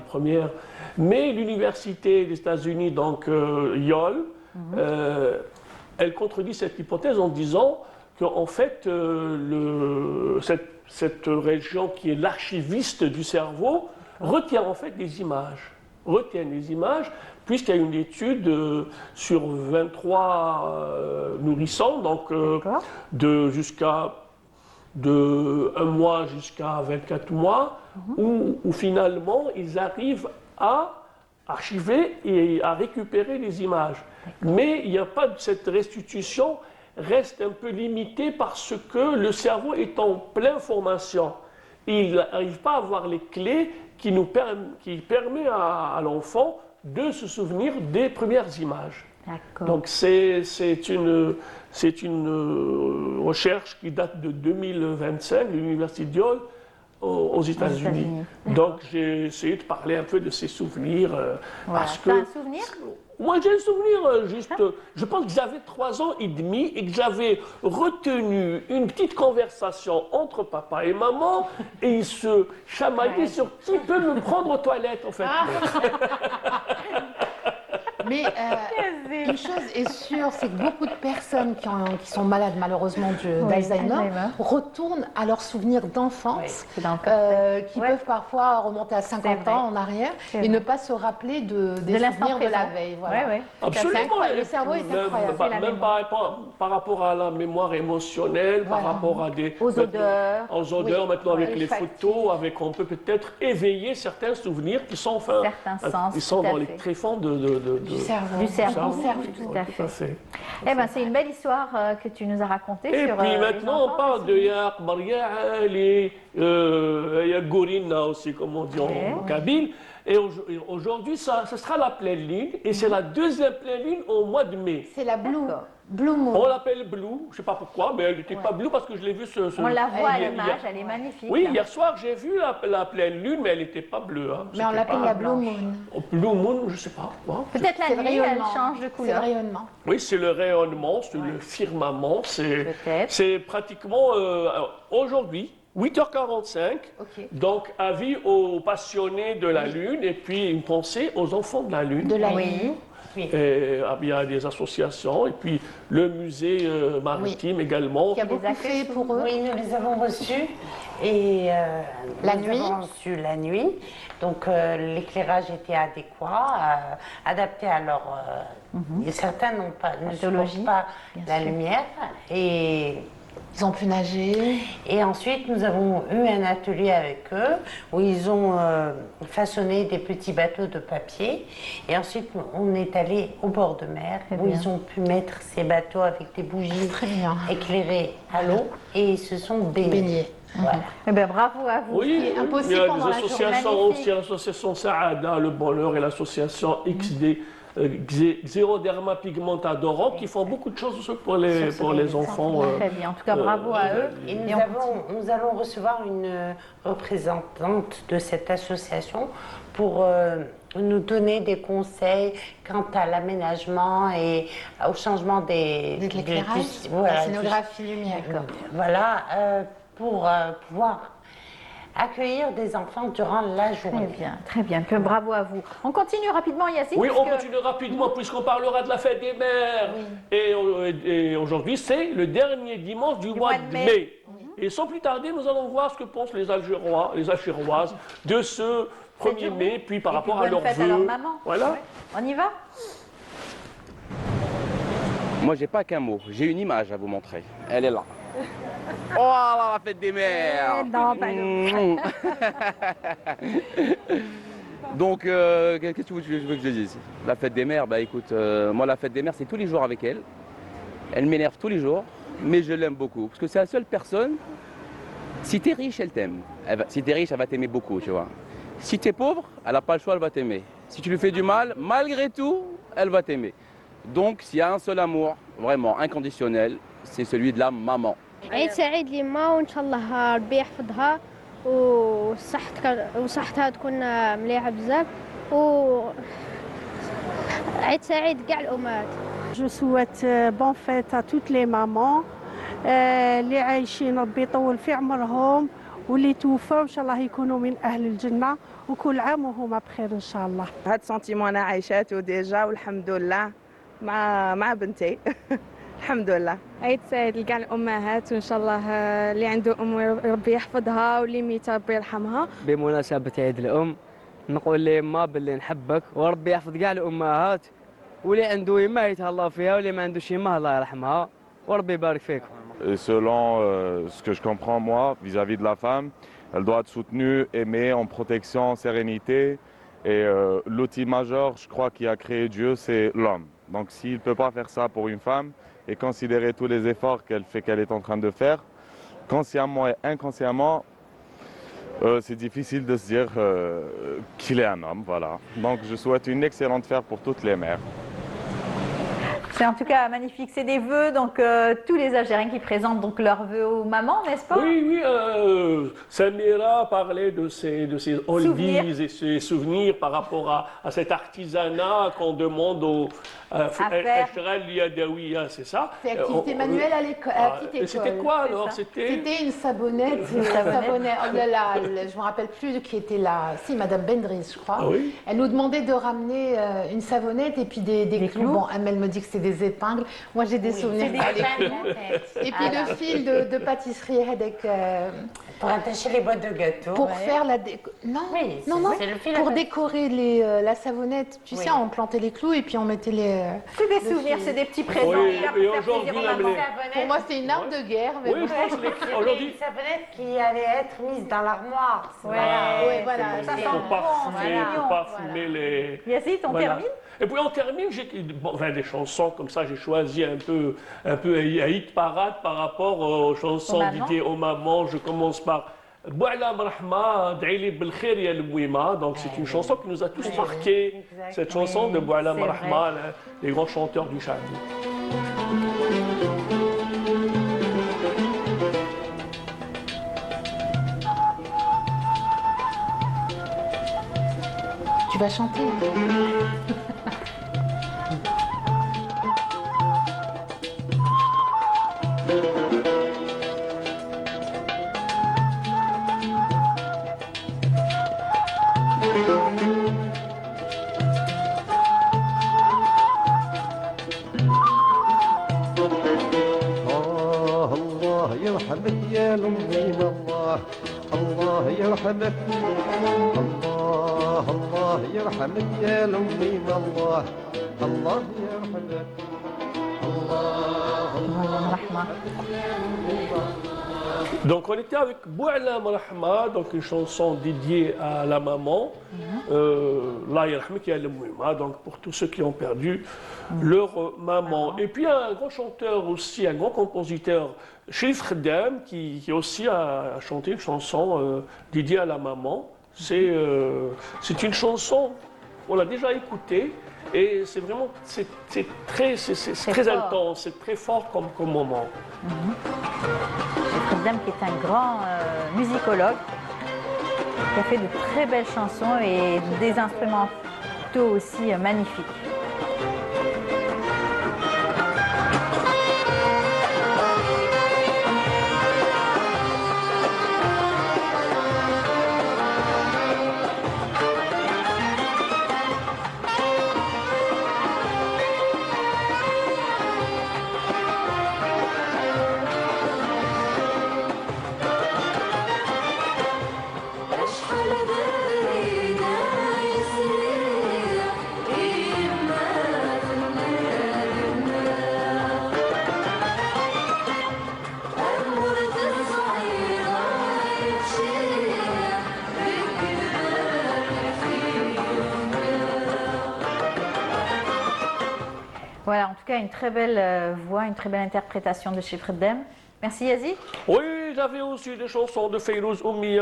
Mais l'université des États-Unis, donc Yale, elle contredit cette hypothèse en disant qu'en fait, cette région qui est l'archiviste du cerveau retient en fait des images. retiennent les images, puisqu'il y a une étude sur 23 nourrissons, donc de 1 mois jusqu'à 24 mois, où finalement ils arrivent à archiver et à récupérer les images. Mais il n'y a pas de cette restitution, reste un peu limitée parce que le cerveau est en pleine formation. Il n'arrive pas à avoir les clés qui permettent à l'enfant de se souvenir des premières images. Donc c'est une recherche qui date de 2025 de l'Université d'Yale aux États-Unis. Donc j'ai essayé de parler un peu de ces souvenirs. Parce que un souvenir? Moi j'ai un souvenir juste, je pense que j'avais 3 ans et demi et que j'avais retenu une petite conversation entre papa et maman et ils se chamaillaient sur qui peut me prendre aux toilettes en fait. Mais une chose est sûre, c'est que beaucoup de personnes qui sont malades malheureusement d'Alzheimer retournent à leurs souvenirs d'enfance, qui peuvent parfois remonter à 50 ans en arrière et ne pas se rappeler des souvenirs de la veille. Voilà. Absolument. Le cerveau est incroyable. Même par rapport à la mémoire émotionnelle, par rapport à aux odeurs, maintenant avec les photos, on peut peut-être éveiller certains souvenirs qui sont ils sont dans les tréfonds du cerveau. Tout à fait. Eh ben, c'est une belle histoire que tu nous as racontée. Et sur, puis maintenant, on parle de Yak Maria Ali, Gorina aussi, comme on dit en kabyle. Et aujourd'hui, ce sera la pleine lune, et c'est la deuxième pleine lune au mois de mai. C'est la Blue Moon. On l'appelle Blue, je ne sais pas pourquoi, mais elle n'était pas Blue parce que je l'ai vue On la voit à l'image, elle est magnifique. Oui, hier soir j'ai vu la pleine lune, mais elle n'était pas bleue. Hein. Mais on l'appelle la Blue Moon. Blue Moon, je ne sais pas. Peut-être la nuit, elle change de couleur. C'est le rayonnement. Oui, c'est le rayonnement, c'est le firmament. C'est pratiquement aujourd'hui, 8h45. Donc, avis aux passionnés de la Lune et puis une pensée aux enfants de la Lune. De la Lune. Et, il y a des associations et puis le musée maritime également. Qui a beaucoup fait pour eux. Oui, nous les avons reçus et la nuit. La nuit. Donc l'éclairage était adéquat, adapté à leur. Certains ne supportent pas la lumière et. Ils ont pu nager. Et ensuite, nous avons eu un atelier avec eux où ils ont façonné des petits bateaux de papier. Et ensuite, on est allé au bord de mer où ils ont pu mettre ces bateaux avec des bougies éclairées à l'eau et ils se sont baignés. Voilà. Eh bien, bravo à vous. Oui, il y a des associations aussi, l'association Saada, le bonheur et l'association XD. Xéroderma pigmentadorant qui font beaucoup de choses pour les enfants. Très bien, en tout cas bravo à eux. Et nous allons recevoir une représentante de cette association pour nous donner des conseils quant à l'aménagement et au changement de l'éclairage, la scénographie lumière. Voilà, pour pouvoir accueillir des enfants durant la journée. Très bien, bravo à vous. On continue rapidement, Yacine. Oui, on continue rapidement puisqu'on parlera de la fête des mères. Et aujourd'hui, c'est le dernier dimanche du mois de mai. Et sans plus tarder, nous allons voir ce que pensent les Algérois, les Algéroises de ce 1er mai, puis par rapport à leurs vœux. À leur maman. Voilà. Ouais. On y va? Moi, j'ai pas qu'un mot, j'ai une image à vous montrer. Elle est là. Oh là, la fête des mères. Non, pas nous. Donc, qu'est-ce que tu veux que je dise? La fête des mères, bah écoute, moi la fête des mères, c'est tous les jours avec elle. Elle m'énerve tous les jours, mais je l'aime beaucoup. Parce que c'est la seule personne, si t'es riche, elle t'aime. Si t'es riche, elle va t'aimer beaucoup, tu vois. Si t'es pauvre, elle n'a pas le choix, elle va t'aimer. Si tu lui fais du mal, malgré tout, elle va t'aimer. Donc, s'il y a un seul amour, vraiment inconditionnel, c'est celui de la maman. عيد سعيد لما وان شاء الله ربي يحفظها وصحتها تكون مليحه بزاف عيد سعيد كاع الامهات. Je souhaite bonne fête à toutes les mamans اللي عايشين ربي يطول في عمرهم واللي توفوا ان شاء الله يكونوا من اهل الجنه وكل عام وهما بخير ان شاء الله. هاد سنتيمون انا عايشاته ديجا والحمد لله مع بنتي. الحمد لله. عيد سعيد لكاع الامهات وان شاء الله اللي عنده ام ربي يحفظها واللي ميته ربي يرحمها. بمناسبه عيد الام نقول ليما باللي نحبك وربي يحفظ كاع الامهات واللي عنده يما يتهلا فيها واللي ما عندوش يما الله يرحمها وربي يبارك فيكم. Et selon ce que je comprends moi vis-à-vis de la femme, elle doit être soutenue, aimée, en protection, en sérénité. Et l'outil majeur, je crois, qui a créé Dieu, c'est l'homme. Donc s'il ne peut pas faire ça pour une femme et considérer tous les efforts qu'elle est en train de faire, consciemment et inconsciemment, c'est difficile de se dire qu'il est un homme, voilà. Donc je souhaite une excellente fête pour toutes les mères. C'est en tout cas magnifique. C'est des vœux, donc tous les Algériens qui présentent donc leurs vœux aux mamans, n'est-ce pas? Oui, Samira parlait de ses oldies et ses souvenirs par rapport à cet artisanat qu'on demande aux c'est ça. C'est activité manuelle à la petite école. C'était quoi alors? C'était une savonnette. Oh là là, je ne me rappelle plus qui était là. Si, Madame Bendris, je crois. Ah oui? Elle nous demandait de ramener une savonnette et puis des clous. Bon, elle me dit que c'est des épingles. Moi, j'ai des souvenirs. Et puis le fil de pâtisserie avec. Pour attacher les boîtes de gâteaux. Pour faire la pour décorer la savonnette. Tu sais, on plantait les clous et puis on mettait les. C'est des souvenirs, c'est des petits présents. Oui, et aujourd'hui, pour moi, c'est une arme de guerre. Mais oui, aujourd'hui, une savonnette qui allait être mise dans l'armoire. Voilà. Pour pas fumer les. Yazid, on termine. Et puis on termine, des chansons comme ça, j'ai choisi un peu un hit parade par rapport aux chansons dédiées aux mamans. Je commence par Bou'alam Rahma, D'Aili Belkhir Ya Louima. Donc c'est une chanson qui nous a tous marqués, cette chanson de Bou'alam Rahma, les grands chanteurs du Chadi. Tu vas chanter. الله يرحمك يا لمين الله الله يرحمك الله يرحمك يا لمين الله الله يرحمك Donc on était avec Bou'alam Rahma, donc une chanson dédiée à la maman, La Yarhamik Ya Lemouima, donc pour tous ceux qui ont perdu leur maman. Et puis un grand chanteur aussi, un grand compositeur, Chérif Khaddam, qui aussi a chanté une chanson dédiée à la maman. C'est une chanson, on l'a déjà écoutée, et c'est vraiment très intense, c'est très fort comme moment. Khaddam qui est un grand musicologue, qui a fait de très belles chansons et des instrumentaux aussi magnifiques. Voilà, en tout cas, une très belle voix, une très belle interprétation de Chérif Khaddam. Merci Yazid. Oui, j'avais aussi des chansons de Fayrouz Oumi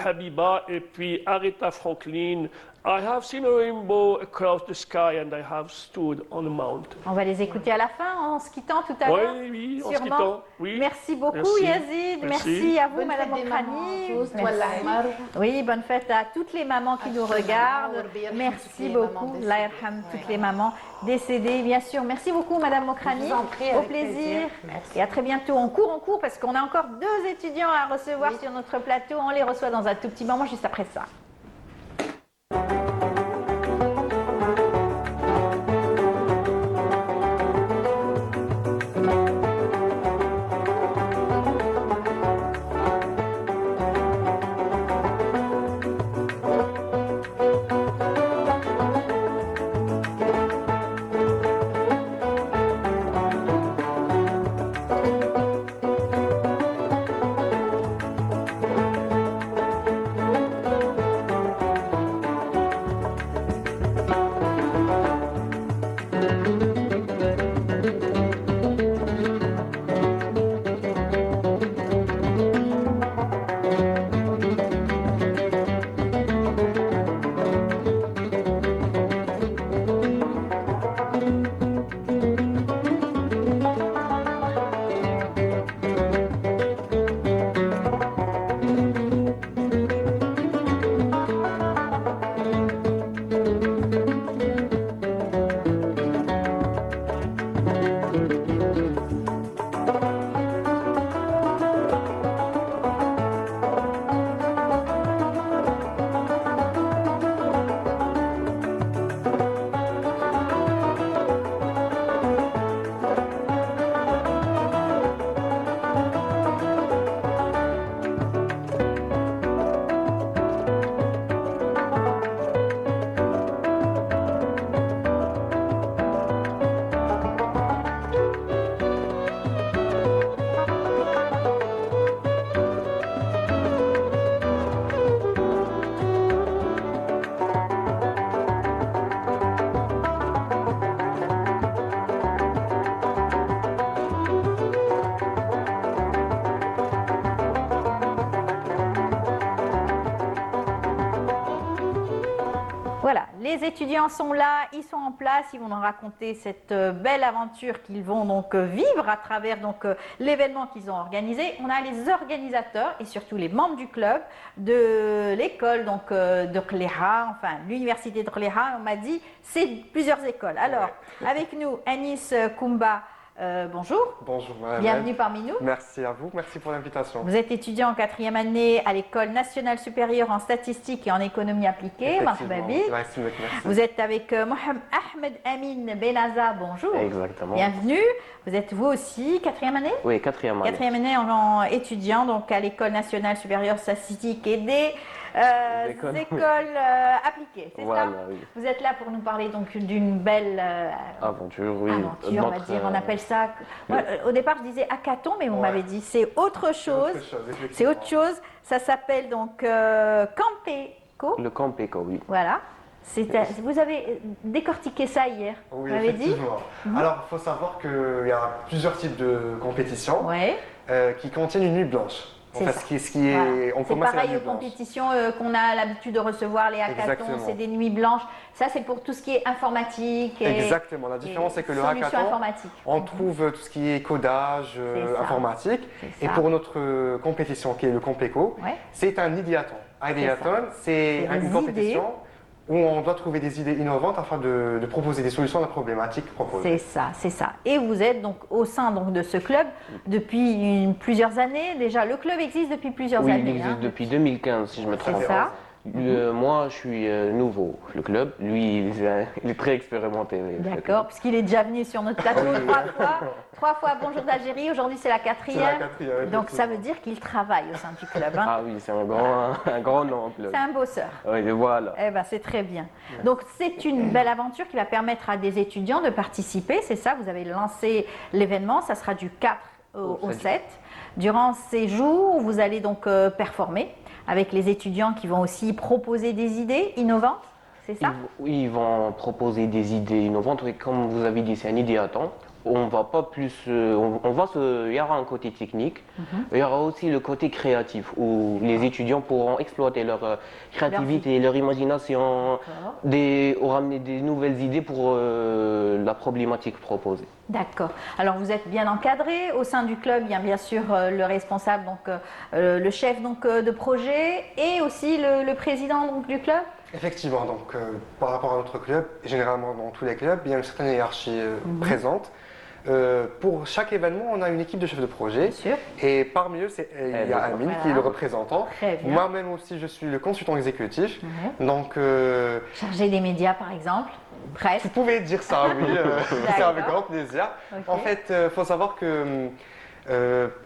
Habiba et puis Aretha Franklin. I have seen a rainbow across the sky and I have stood on a mountain. On va les écouter à la fin en se quittant tout à l'heure. Oui, en sûrement. se quittant. Oui. Merci beaucoup Merci. Yazid. Merci à vous Bonne Madame fête des Okrani. mamans, tous. Wallah. Oui, bonne fête à toutes les mamans qui nous regardent. Merci beaucoup. Allah yarham toutes les mamans décédées, bien sûr. Merci beaucoup Madame Okrani. Au plaisir. Et à très bientôt. On court parce qu'on a encore 2 étudiants à recevoir sur notre plateau. On les reçoit dans un tout petit moment juste après ça. les étudiants sont là, ils sont en place, ils vont nous raconter cette belle aventure qu'ils vont donc vivre à travers l'événement qu'ils ont organisé. On a les organisateurs et surtout les membres du club de l'école d'Orléha, enfin l'université d'Orléha. On m'a dit c'est plusieurs écoles. Alors avec nous Anis Koumba. Bonjour. Bonjour, madame. Bienvenue parmi nous. Merci à vous, merci pour l'invitation. Vous êtes étudiant en 4e année à l'École nationale supérieure en statistique et en économie appliquée. Effectivement. Merci. Vous êtes avec Ahmed Amin Benaza, bonjour. Exactement. Bienvenue. Vous êtes vous aussi 4e année? Oui, 4e année. 4e année en étudiant donc à l'École nationale supérieure statistique et des écoles appliquées, c'est voilà, ça? Oui. Vous êtes là pour nous parler donc d'une belle aventure, oui. aventure, on va dire, on appelle ça. Moi, au départ, je disais hackathon, mais vous m'avez dit c'est autre chose. C'est autre chose. Ça s'appelle donc Campeco. Le Campeco, oui. Voilà. Vous avez décortiqué ça hier. Oui, vous m'avez dit. Alors, il faut savoir qu'il y a plusieurs types de compétitions qui contiennent une nuit blanche. En fait, ce qui est, on c'est commence pareil la nuit aux blanche. compétitions qu'on a l'habitude de recevoir, les hackathons, Exactement. c'est des nuits blanches. Ça, c'est pour tout ce qui est informatique. Exactement. La différence, c'est que le hackathon, on trouve tout ce qui est codage informatique. Et pour notre compétition, qui est le Campeco, c'est un idéathon. Idéathon, c'est une compétition où on doit trouver des idées innovantes afin de proposer des solutions à la problématique proposée. C'est ça. Et vous êtes donc au sein de ce club depuis plusieurs années. Déjà, le club existe depuis plusieurs années. Oui, il existe depuis 2015, si je me trompe. C'est ça. Moi, je suis nouveau. Le club, lui, il est très expérimenté. D'accord, puisqu'il est déjà venu sur notre plateau 3 fois Bonjour d'Algérie. Aujourd'hui, c'est la 4e. Donc, ça veut dire qu'il travaille au sein du club. Hein. Ah oui, c'est un grand nom. C'est un bosseur. Oui, voilà. Eh ben, c'est très bien. Donc, c'est une belle aventure qui va permettre à des étudiants de participer. C'est ça, vous avez lancé l'événement. Ça sera du 4 au 7. Durant ces jours, vous allez donc performer avec les étudiants qui vont aussi proposer des idées innovantes, c'est ça? Oui, ils vont proposer des idées innovantes. Et comme vous avez dit, c'est un idéaton. On va pas plus, il y aura un côté technique, il y aura aussi le côté créatif où les étudiants pourront exploiter leur créativité, leur imagination, ramener des nouvelles idées pour la problématique proposée. D'accord. Alors vous êtes bien encadré au sein du club. Il y a bien sûr le responsable, donc le chef de projet et aussi le président donc, du club. Effectivement, donc par rapport à notre club, généralement dans tous les clubs, il y a une certaine hiérarchie présente. Pour chaque événement, on a une équipe de chefs de projet. Et parmi eux, il y a Amine qui est le représentant. Moi-même aussi, je suis le consultant exécutif. Donc, chargé des médias, par exemple. Vous pouvez dire ça, oui. C'est avec grand plaisir. En fait, il faut savoir que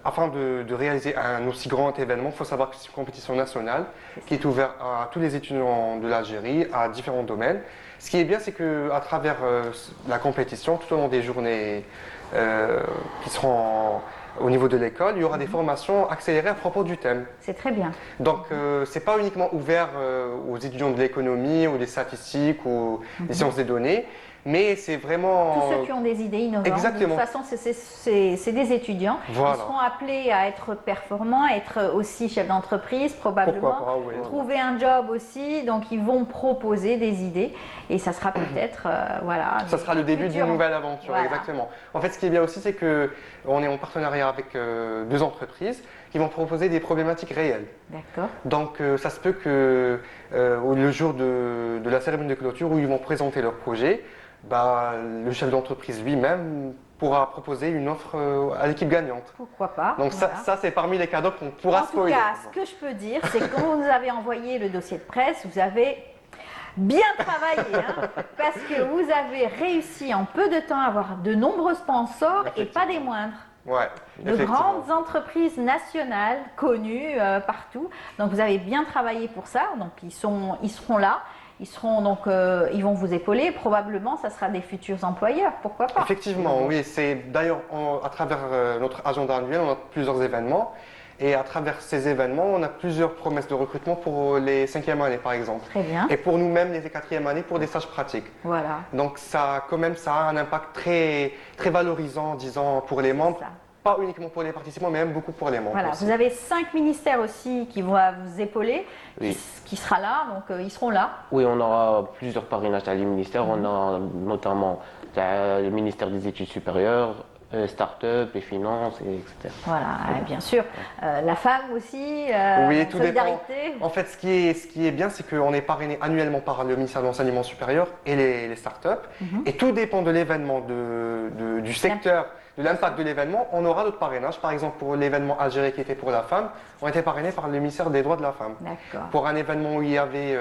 afin de réaliser un aussi grand événement, il faut savoir que c'est une compétition nationale qui est ouverte à tous les étudiants de l'Algérie, à différents domaines. Ce qui est bien, c'est qu'à travers la compétition, tout au long des journées qui seront au niveau de l'école, il y aura des formations accélérées à propos du thème. C'est très bien. Donc, ce n'est pas uniquement ouvert aux étudiants de l'économie ou des statistiques ou des sciences des données, mais c'est vraiment... Tous ceux qui ont des idées innovantes. Exactement. De toute façon, c'est des étudiants. Voilà. Ils seront appelés à être performants, à être aussi chefs d'entreprise, probablement. Pourquoi pas, oui. Trouver un job aussi. Donc, ils vont proposer des idées. Et ça sera peut-être, voilà... Ça sera le début d'une nouvelle aventure, exactement. En fait, ce qui est bien aussi, c'est qu'on est en partenariat avec 2 entreprises qui vont proposer des problématiques réelles. D'accord. Donc, ça se peut que le jour de la cérémonie de clôture où ils vont présenter leur projet, le chef d'entreprise lui-même pourra proposer une offre à l'équipe gagnante. Pourquoi pas. Donc ça c'est parmi les cadeaux qu'on pourra spoiler. En tout cas, ce que je peux dire, c'est que quand vous nous avez envoyé le dossier de presse, vous avez bien travaillé, parce que vous avez réussi en peu de temps à avoir de nombreux sponsors et pas des moindres. Ouais, de grandes entreprises nationales connues partout. Donc vous avez bien travaillé pour ça. Donc ils seront là. Ils vont vous épauler. Probablement, ça sera des futurs employeurs. Pourquoi pas? Effectivement, oui. C'est d'ailleurs à travers notre agenda annuel, on a plusieurs événements. Et à travers ces événements, on a plusieurs promesses de recrutement pour les 5e années, par exemple. Très bien. Et pour nous-mêmes, les 4e années, pour des stages pratiques. Voilà. Donc ça a un impact très, très valorisant, disons, pour les membres. pas uniquement pour les participants, mais même beaucoup pour les membres. Voilà, aussi. vous avez 5 ministères aussi qui vont vous épauler, Oui. qui sera là, donc ils seront là. Oui, on aura plusieurs parrainages dans les ministères. On a notamment le ministère des études supérieures, start-up, les finances, etc. Voilà, bien sûr. La femme aussi, Oui, tout dépend. solidarité. En fait, ce qui est bien, c'est qu'on est parrainé annuellement par le ministère de l'Enseignement supérieur et les start-up. Et tout dépend de l'événement, du secteur, de l'impact de l'événement. On aura d'autres parrainages. Par exemple, pour l'événement Algérie qui était pour la femme, on était parrainé par le ministère des droits de la femme. D'accord. Pour un événement où il y avait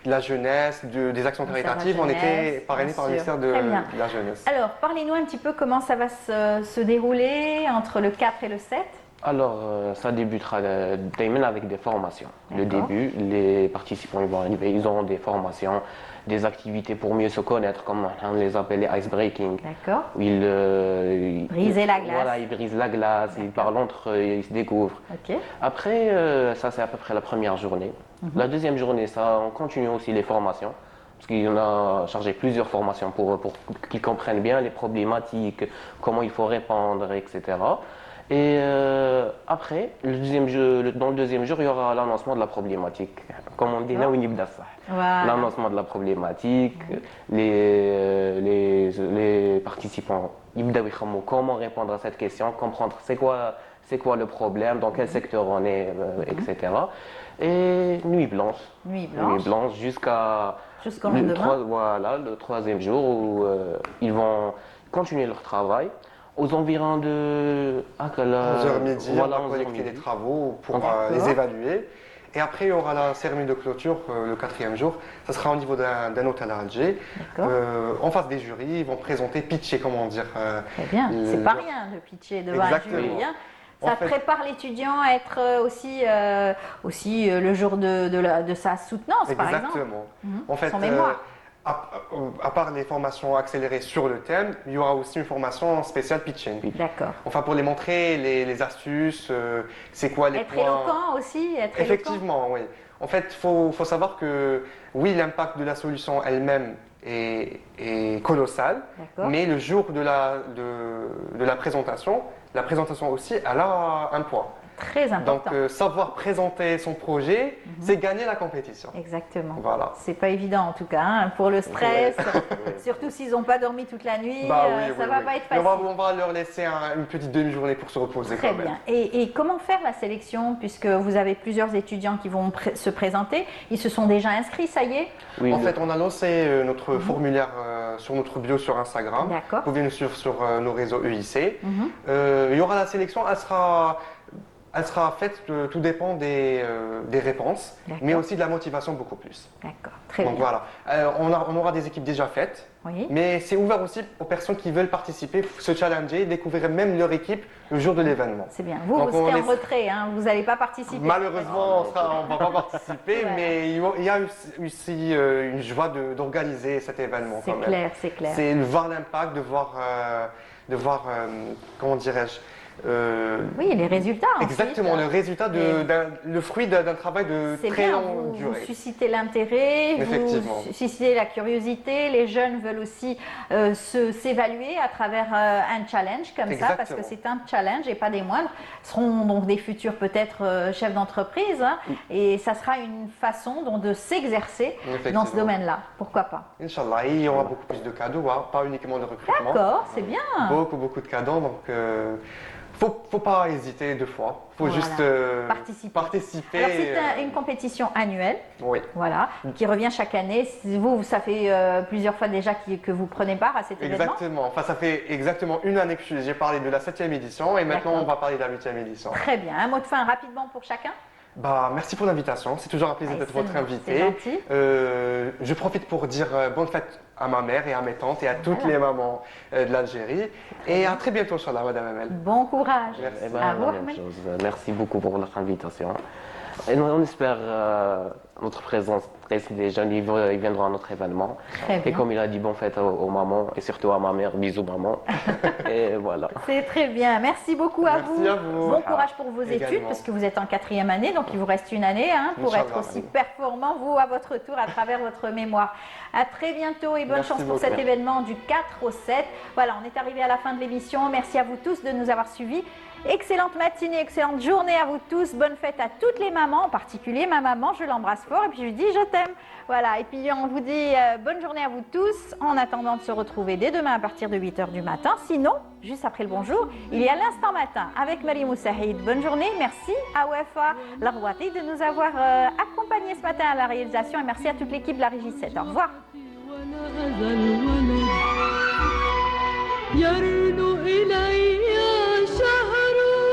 de la jeunesse, des actions caritatives, on était parrainé par le ministère de la jeunesse. Alors, parlez-nous un petit peu comment ça va se dérouler entre le 4 et le 7. Alors, ça débutera d'Ayman avec des formations. Le début, les participants ils vont arriver, ils auront des formations, des activités pour mieux se connaître, comme on les appelle les ice breaking. D'accord. Où ils Briser la glace. Voilà, ils brisent la glace, ils parlent entre eux, ils se découvrent. Ok. Après, ça c'est à peu près la première journée. La deuxième journée, ça, on continue aussi les formations. Parce qu'on a chargé plusieurs formations pour qu'ils comprennent bien les problématiques, comment il faut répondre, etc. Et après, dans le deuxième jour, il y aura l'annoncement de la problématique. Comme on dit, là où il Voilà. L'annoncement de la problématique, les participants, ils doivent savoir comment répondre à cette question, comprendre c'est quoi le problème, dans quel secteur on est, etc. Et nuit blanche. Nuit blanche. Nuit blanche jusqu'au lendemain. Voilà, le troisième jour où ils vont continuer leur travail. Aux environs de 11h midi, voilà, on va 11h collecter midi. les travaux pour D'accord. les évaluer. Et après, il y aura la cérémonie de clôture le quatrième jour. Ça sera au niveau d'un hôtel à Alger. En face des jurys, ils vont présenter, pitcher, comment dire. Très bien, c'est pas rien de pitcher devant un jury. Hein. Ça prépare l'étudiant à être aussi le jour de sa soutenance, par exemple. Exactement. En fait, son mémoire. À part les formations accélérées sur le thème, il y aura aussi une formation spéciale pitching. D'accord. Enfin, pour les montrer les astuces, c'est quoi les Être points. éloquent aussi, être Effectivement, oui. En fait, il faut savoir que, oui, l'impact de la solution elle-même est colossal, mais le jour de la présentation aussi, elle a un poids. Très important. Donc, savoir présenter son projet, c'est gagner la compétition. Exactement. Voilà. C'est pas évident en tout cas, hein, pour le stress, surtout s'ils n'ont pas dormi toute la nuit, ça va pas être facile. On va leur laisser une petite demi-journée pour se reposer. Très quand même. bien. Et comment faire la sélection, puisque vous avez plusieurs étudiants qui vont se présenter, ils se sont déjà inscrits, ça y est? Oui, en fait, on a lancé notre formulaire sur notre bio sur Instagram. D'accord. Vous pouvez nous suivre sur nos réseaux EIC. Il y aura la sélection, elle sera faite, tout dépend des réponses, mais aussi de la motivation beaucoup plus. D'accord, très Donc bien. voilà, on aura des équipes déjà faites, mais c'est ouvert aussi aux personnes qui veulent participer, se challenger, découvrir même leur équipe le jour de l'événement. C'est bien. Vous serez en retrait, hein, vous n'allez pas participer. Malheureusement, on ne va pas participer, mais il y a aussi une joie d'organiser cet événement. C'est clair, c'est clair. C'est de voir l'impact, de voir comment dirais-je, oui, les résultats. Exactement, le résultat, le fruit d'un travail de très longue durée. Vous suscitez l'intérêt, vous suscitez la curiosité, les jeunes veulent aussi s'évaluer à travers un challenge comme ça, parce que c'est un challenge et pas des moindres. Ce seront donc des futurs peut-être chefs d'entreprise, hein, et ça sera une façon donc, de s'exercer dans ce domaine-là. Pourquoi pas? Inch'Allah, il y aura beaucoup plus de cadeaux, hein, pas uniquement de recrutement. D'accord, c'est bien. Beaucoup de cadeaux, donc faut pas hésiter deux fois. Faut juste participer. Alors c'est une compétition annuelle, voilà, qui revient chaque année. Vous, ça fait plusieurs fois déjà que vous prenez part à cet événement. Exactement. Enfin, ça fait exactement une année que j'ai parlé de la 7e édition et maintenant on va parler de la 8e édition. Très bien. Un mot de fin rapidement pour chacun. Merci pour l'invitation, c'est toujours un plaisir d'être votre invité. Je profite pour dire bonne fête à ma mère et à mes tantes et à toutes les mamans de l'Algérie. Et à très bientôt, Inch'Allah, Madame Amel. Bon courage. La même chose. Merci beaucoup pour notre invitation. Et on espère notre présence, les jeunes, ils viendront à notre événement. Et comme il a dit, bonne fête aux mamans et surtout à ma mère, bisous maman. Et voilà. C'est très bien, merci beaucoup à vous. Merci à vous. Bon courage pour vos études, parce que vous êtes en 4e année, donc il vous reste une année pour être aussi performant, vous, à votre tour, à travers votre mémoire. À très bientôt et bonne bonne Merci chance pour beaucoup. cet événement du 4 au 7. Voilà, on est arrivé à la fin de l'émission. Merci à vous tous de nous avoir suivis. Excellente matinée, excellente journée à vous tous. Bonne fête à toutes les mamans, en particulier ma maman, je l'embrasse fort et puis je lui dis je t'aime. Voilà, et puis on vous dit bonne journée à vous tous, en attendant de se retrouver dès demain à partir de 8h du matin. Sinon, juste après le bonjour, il y a l'instant matin avec Marie Moussaïd. Bonne journée, merci à Wafa Larwati de nous avoir accompagnés ce matin à la réalisation et merci à toute l'équipe de la Régie 7. Au revoir. يرن إلي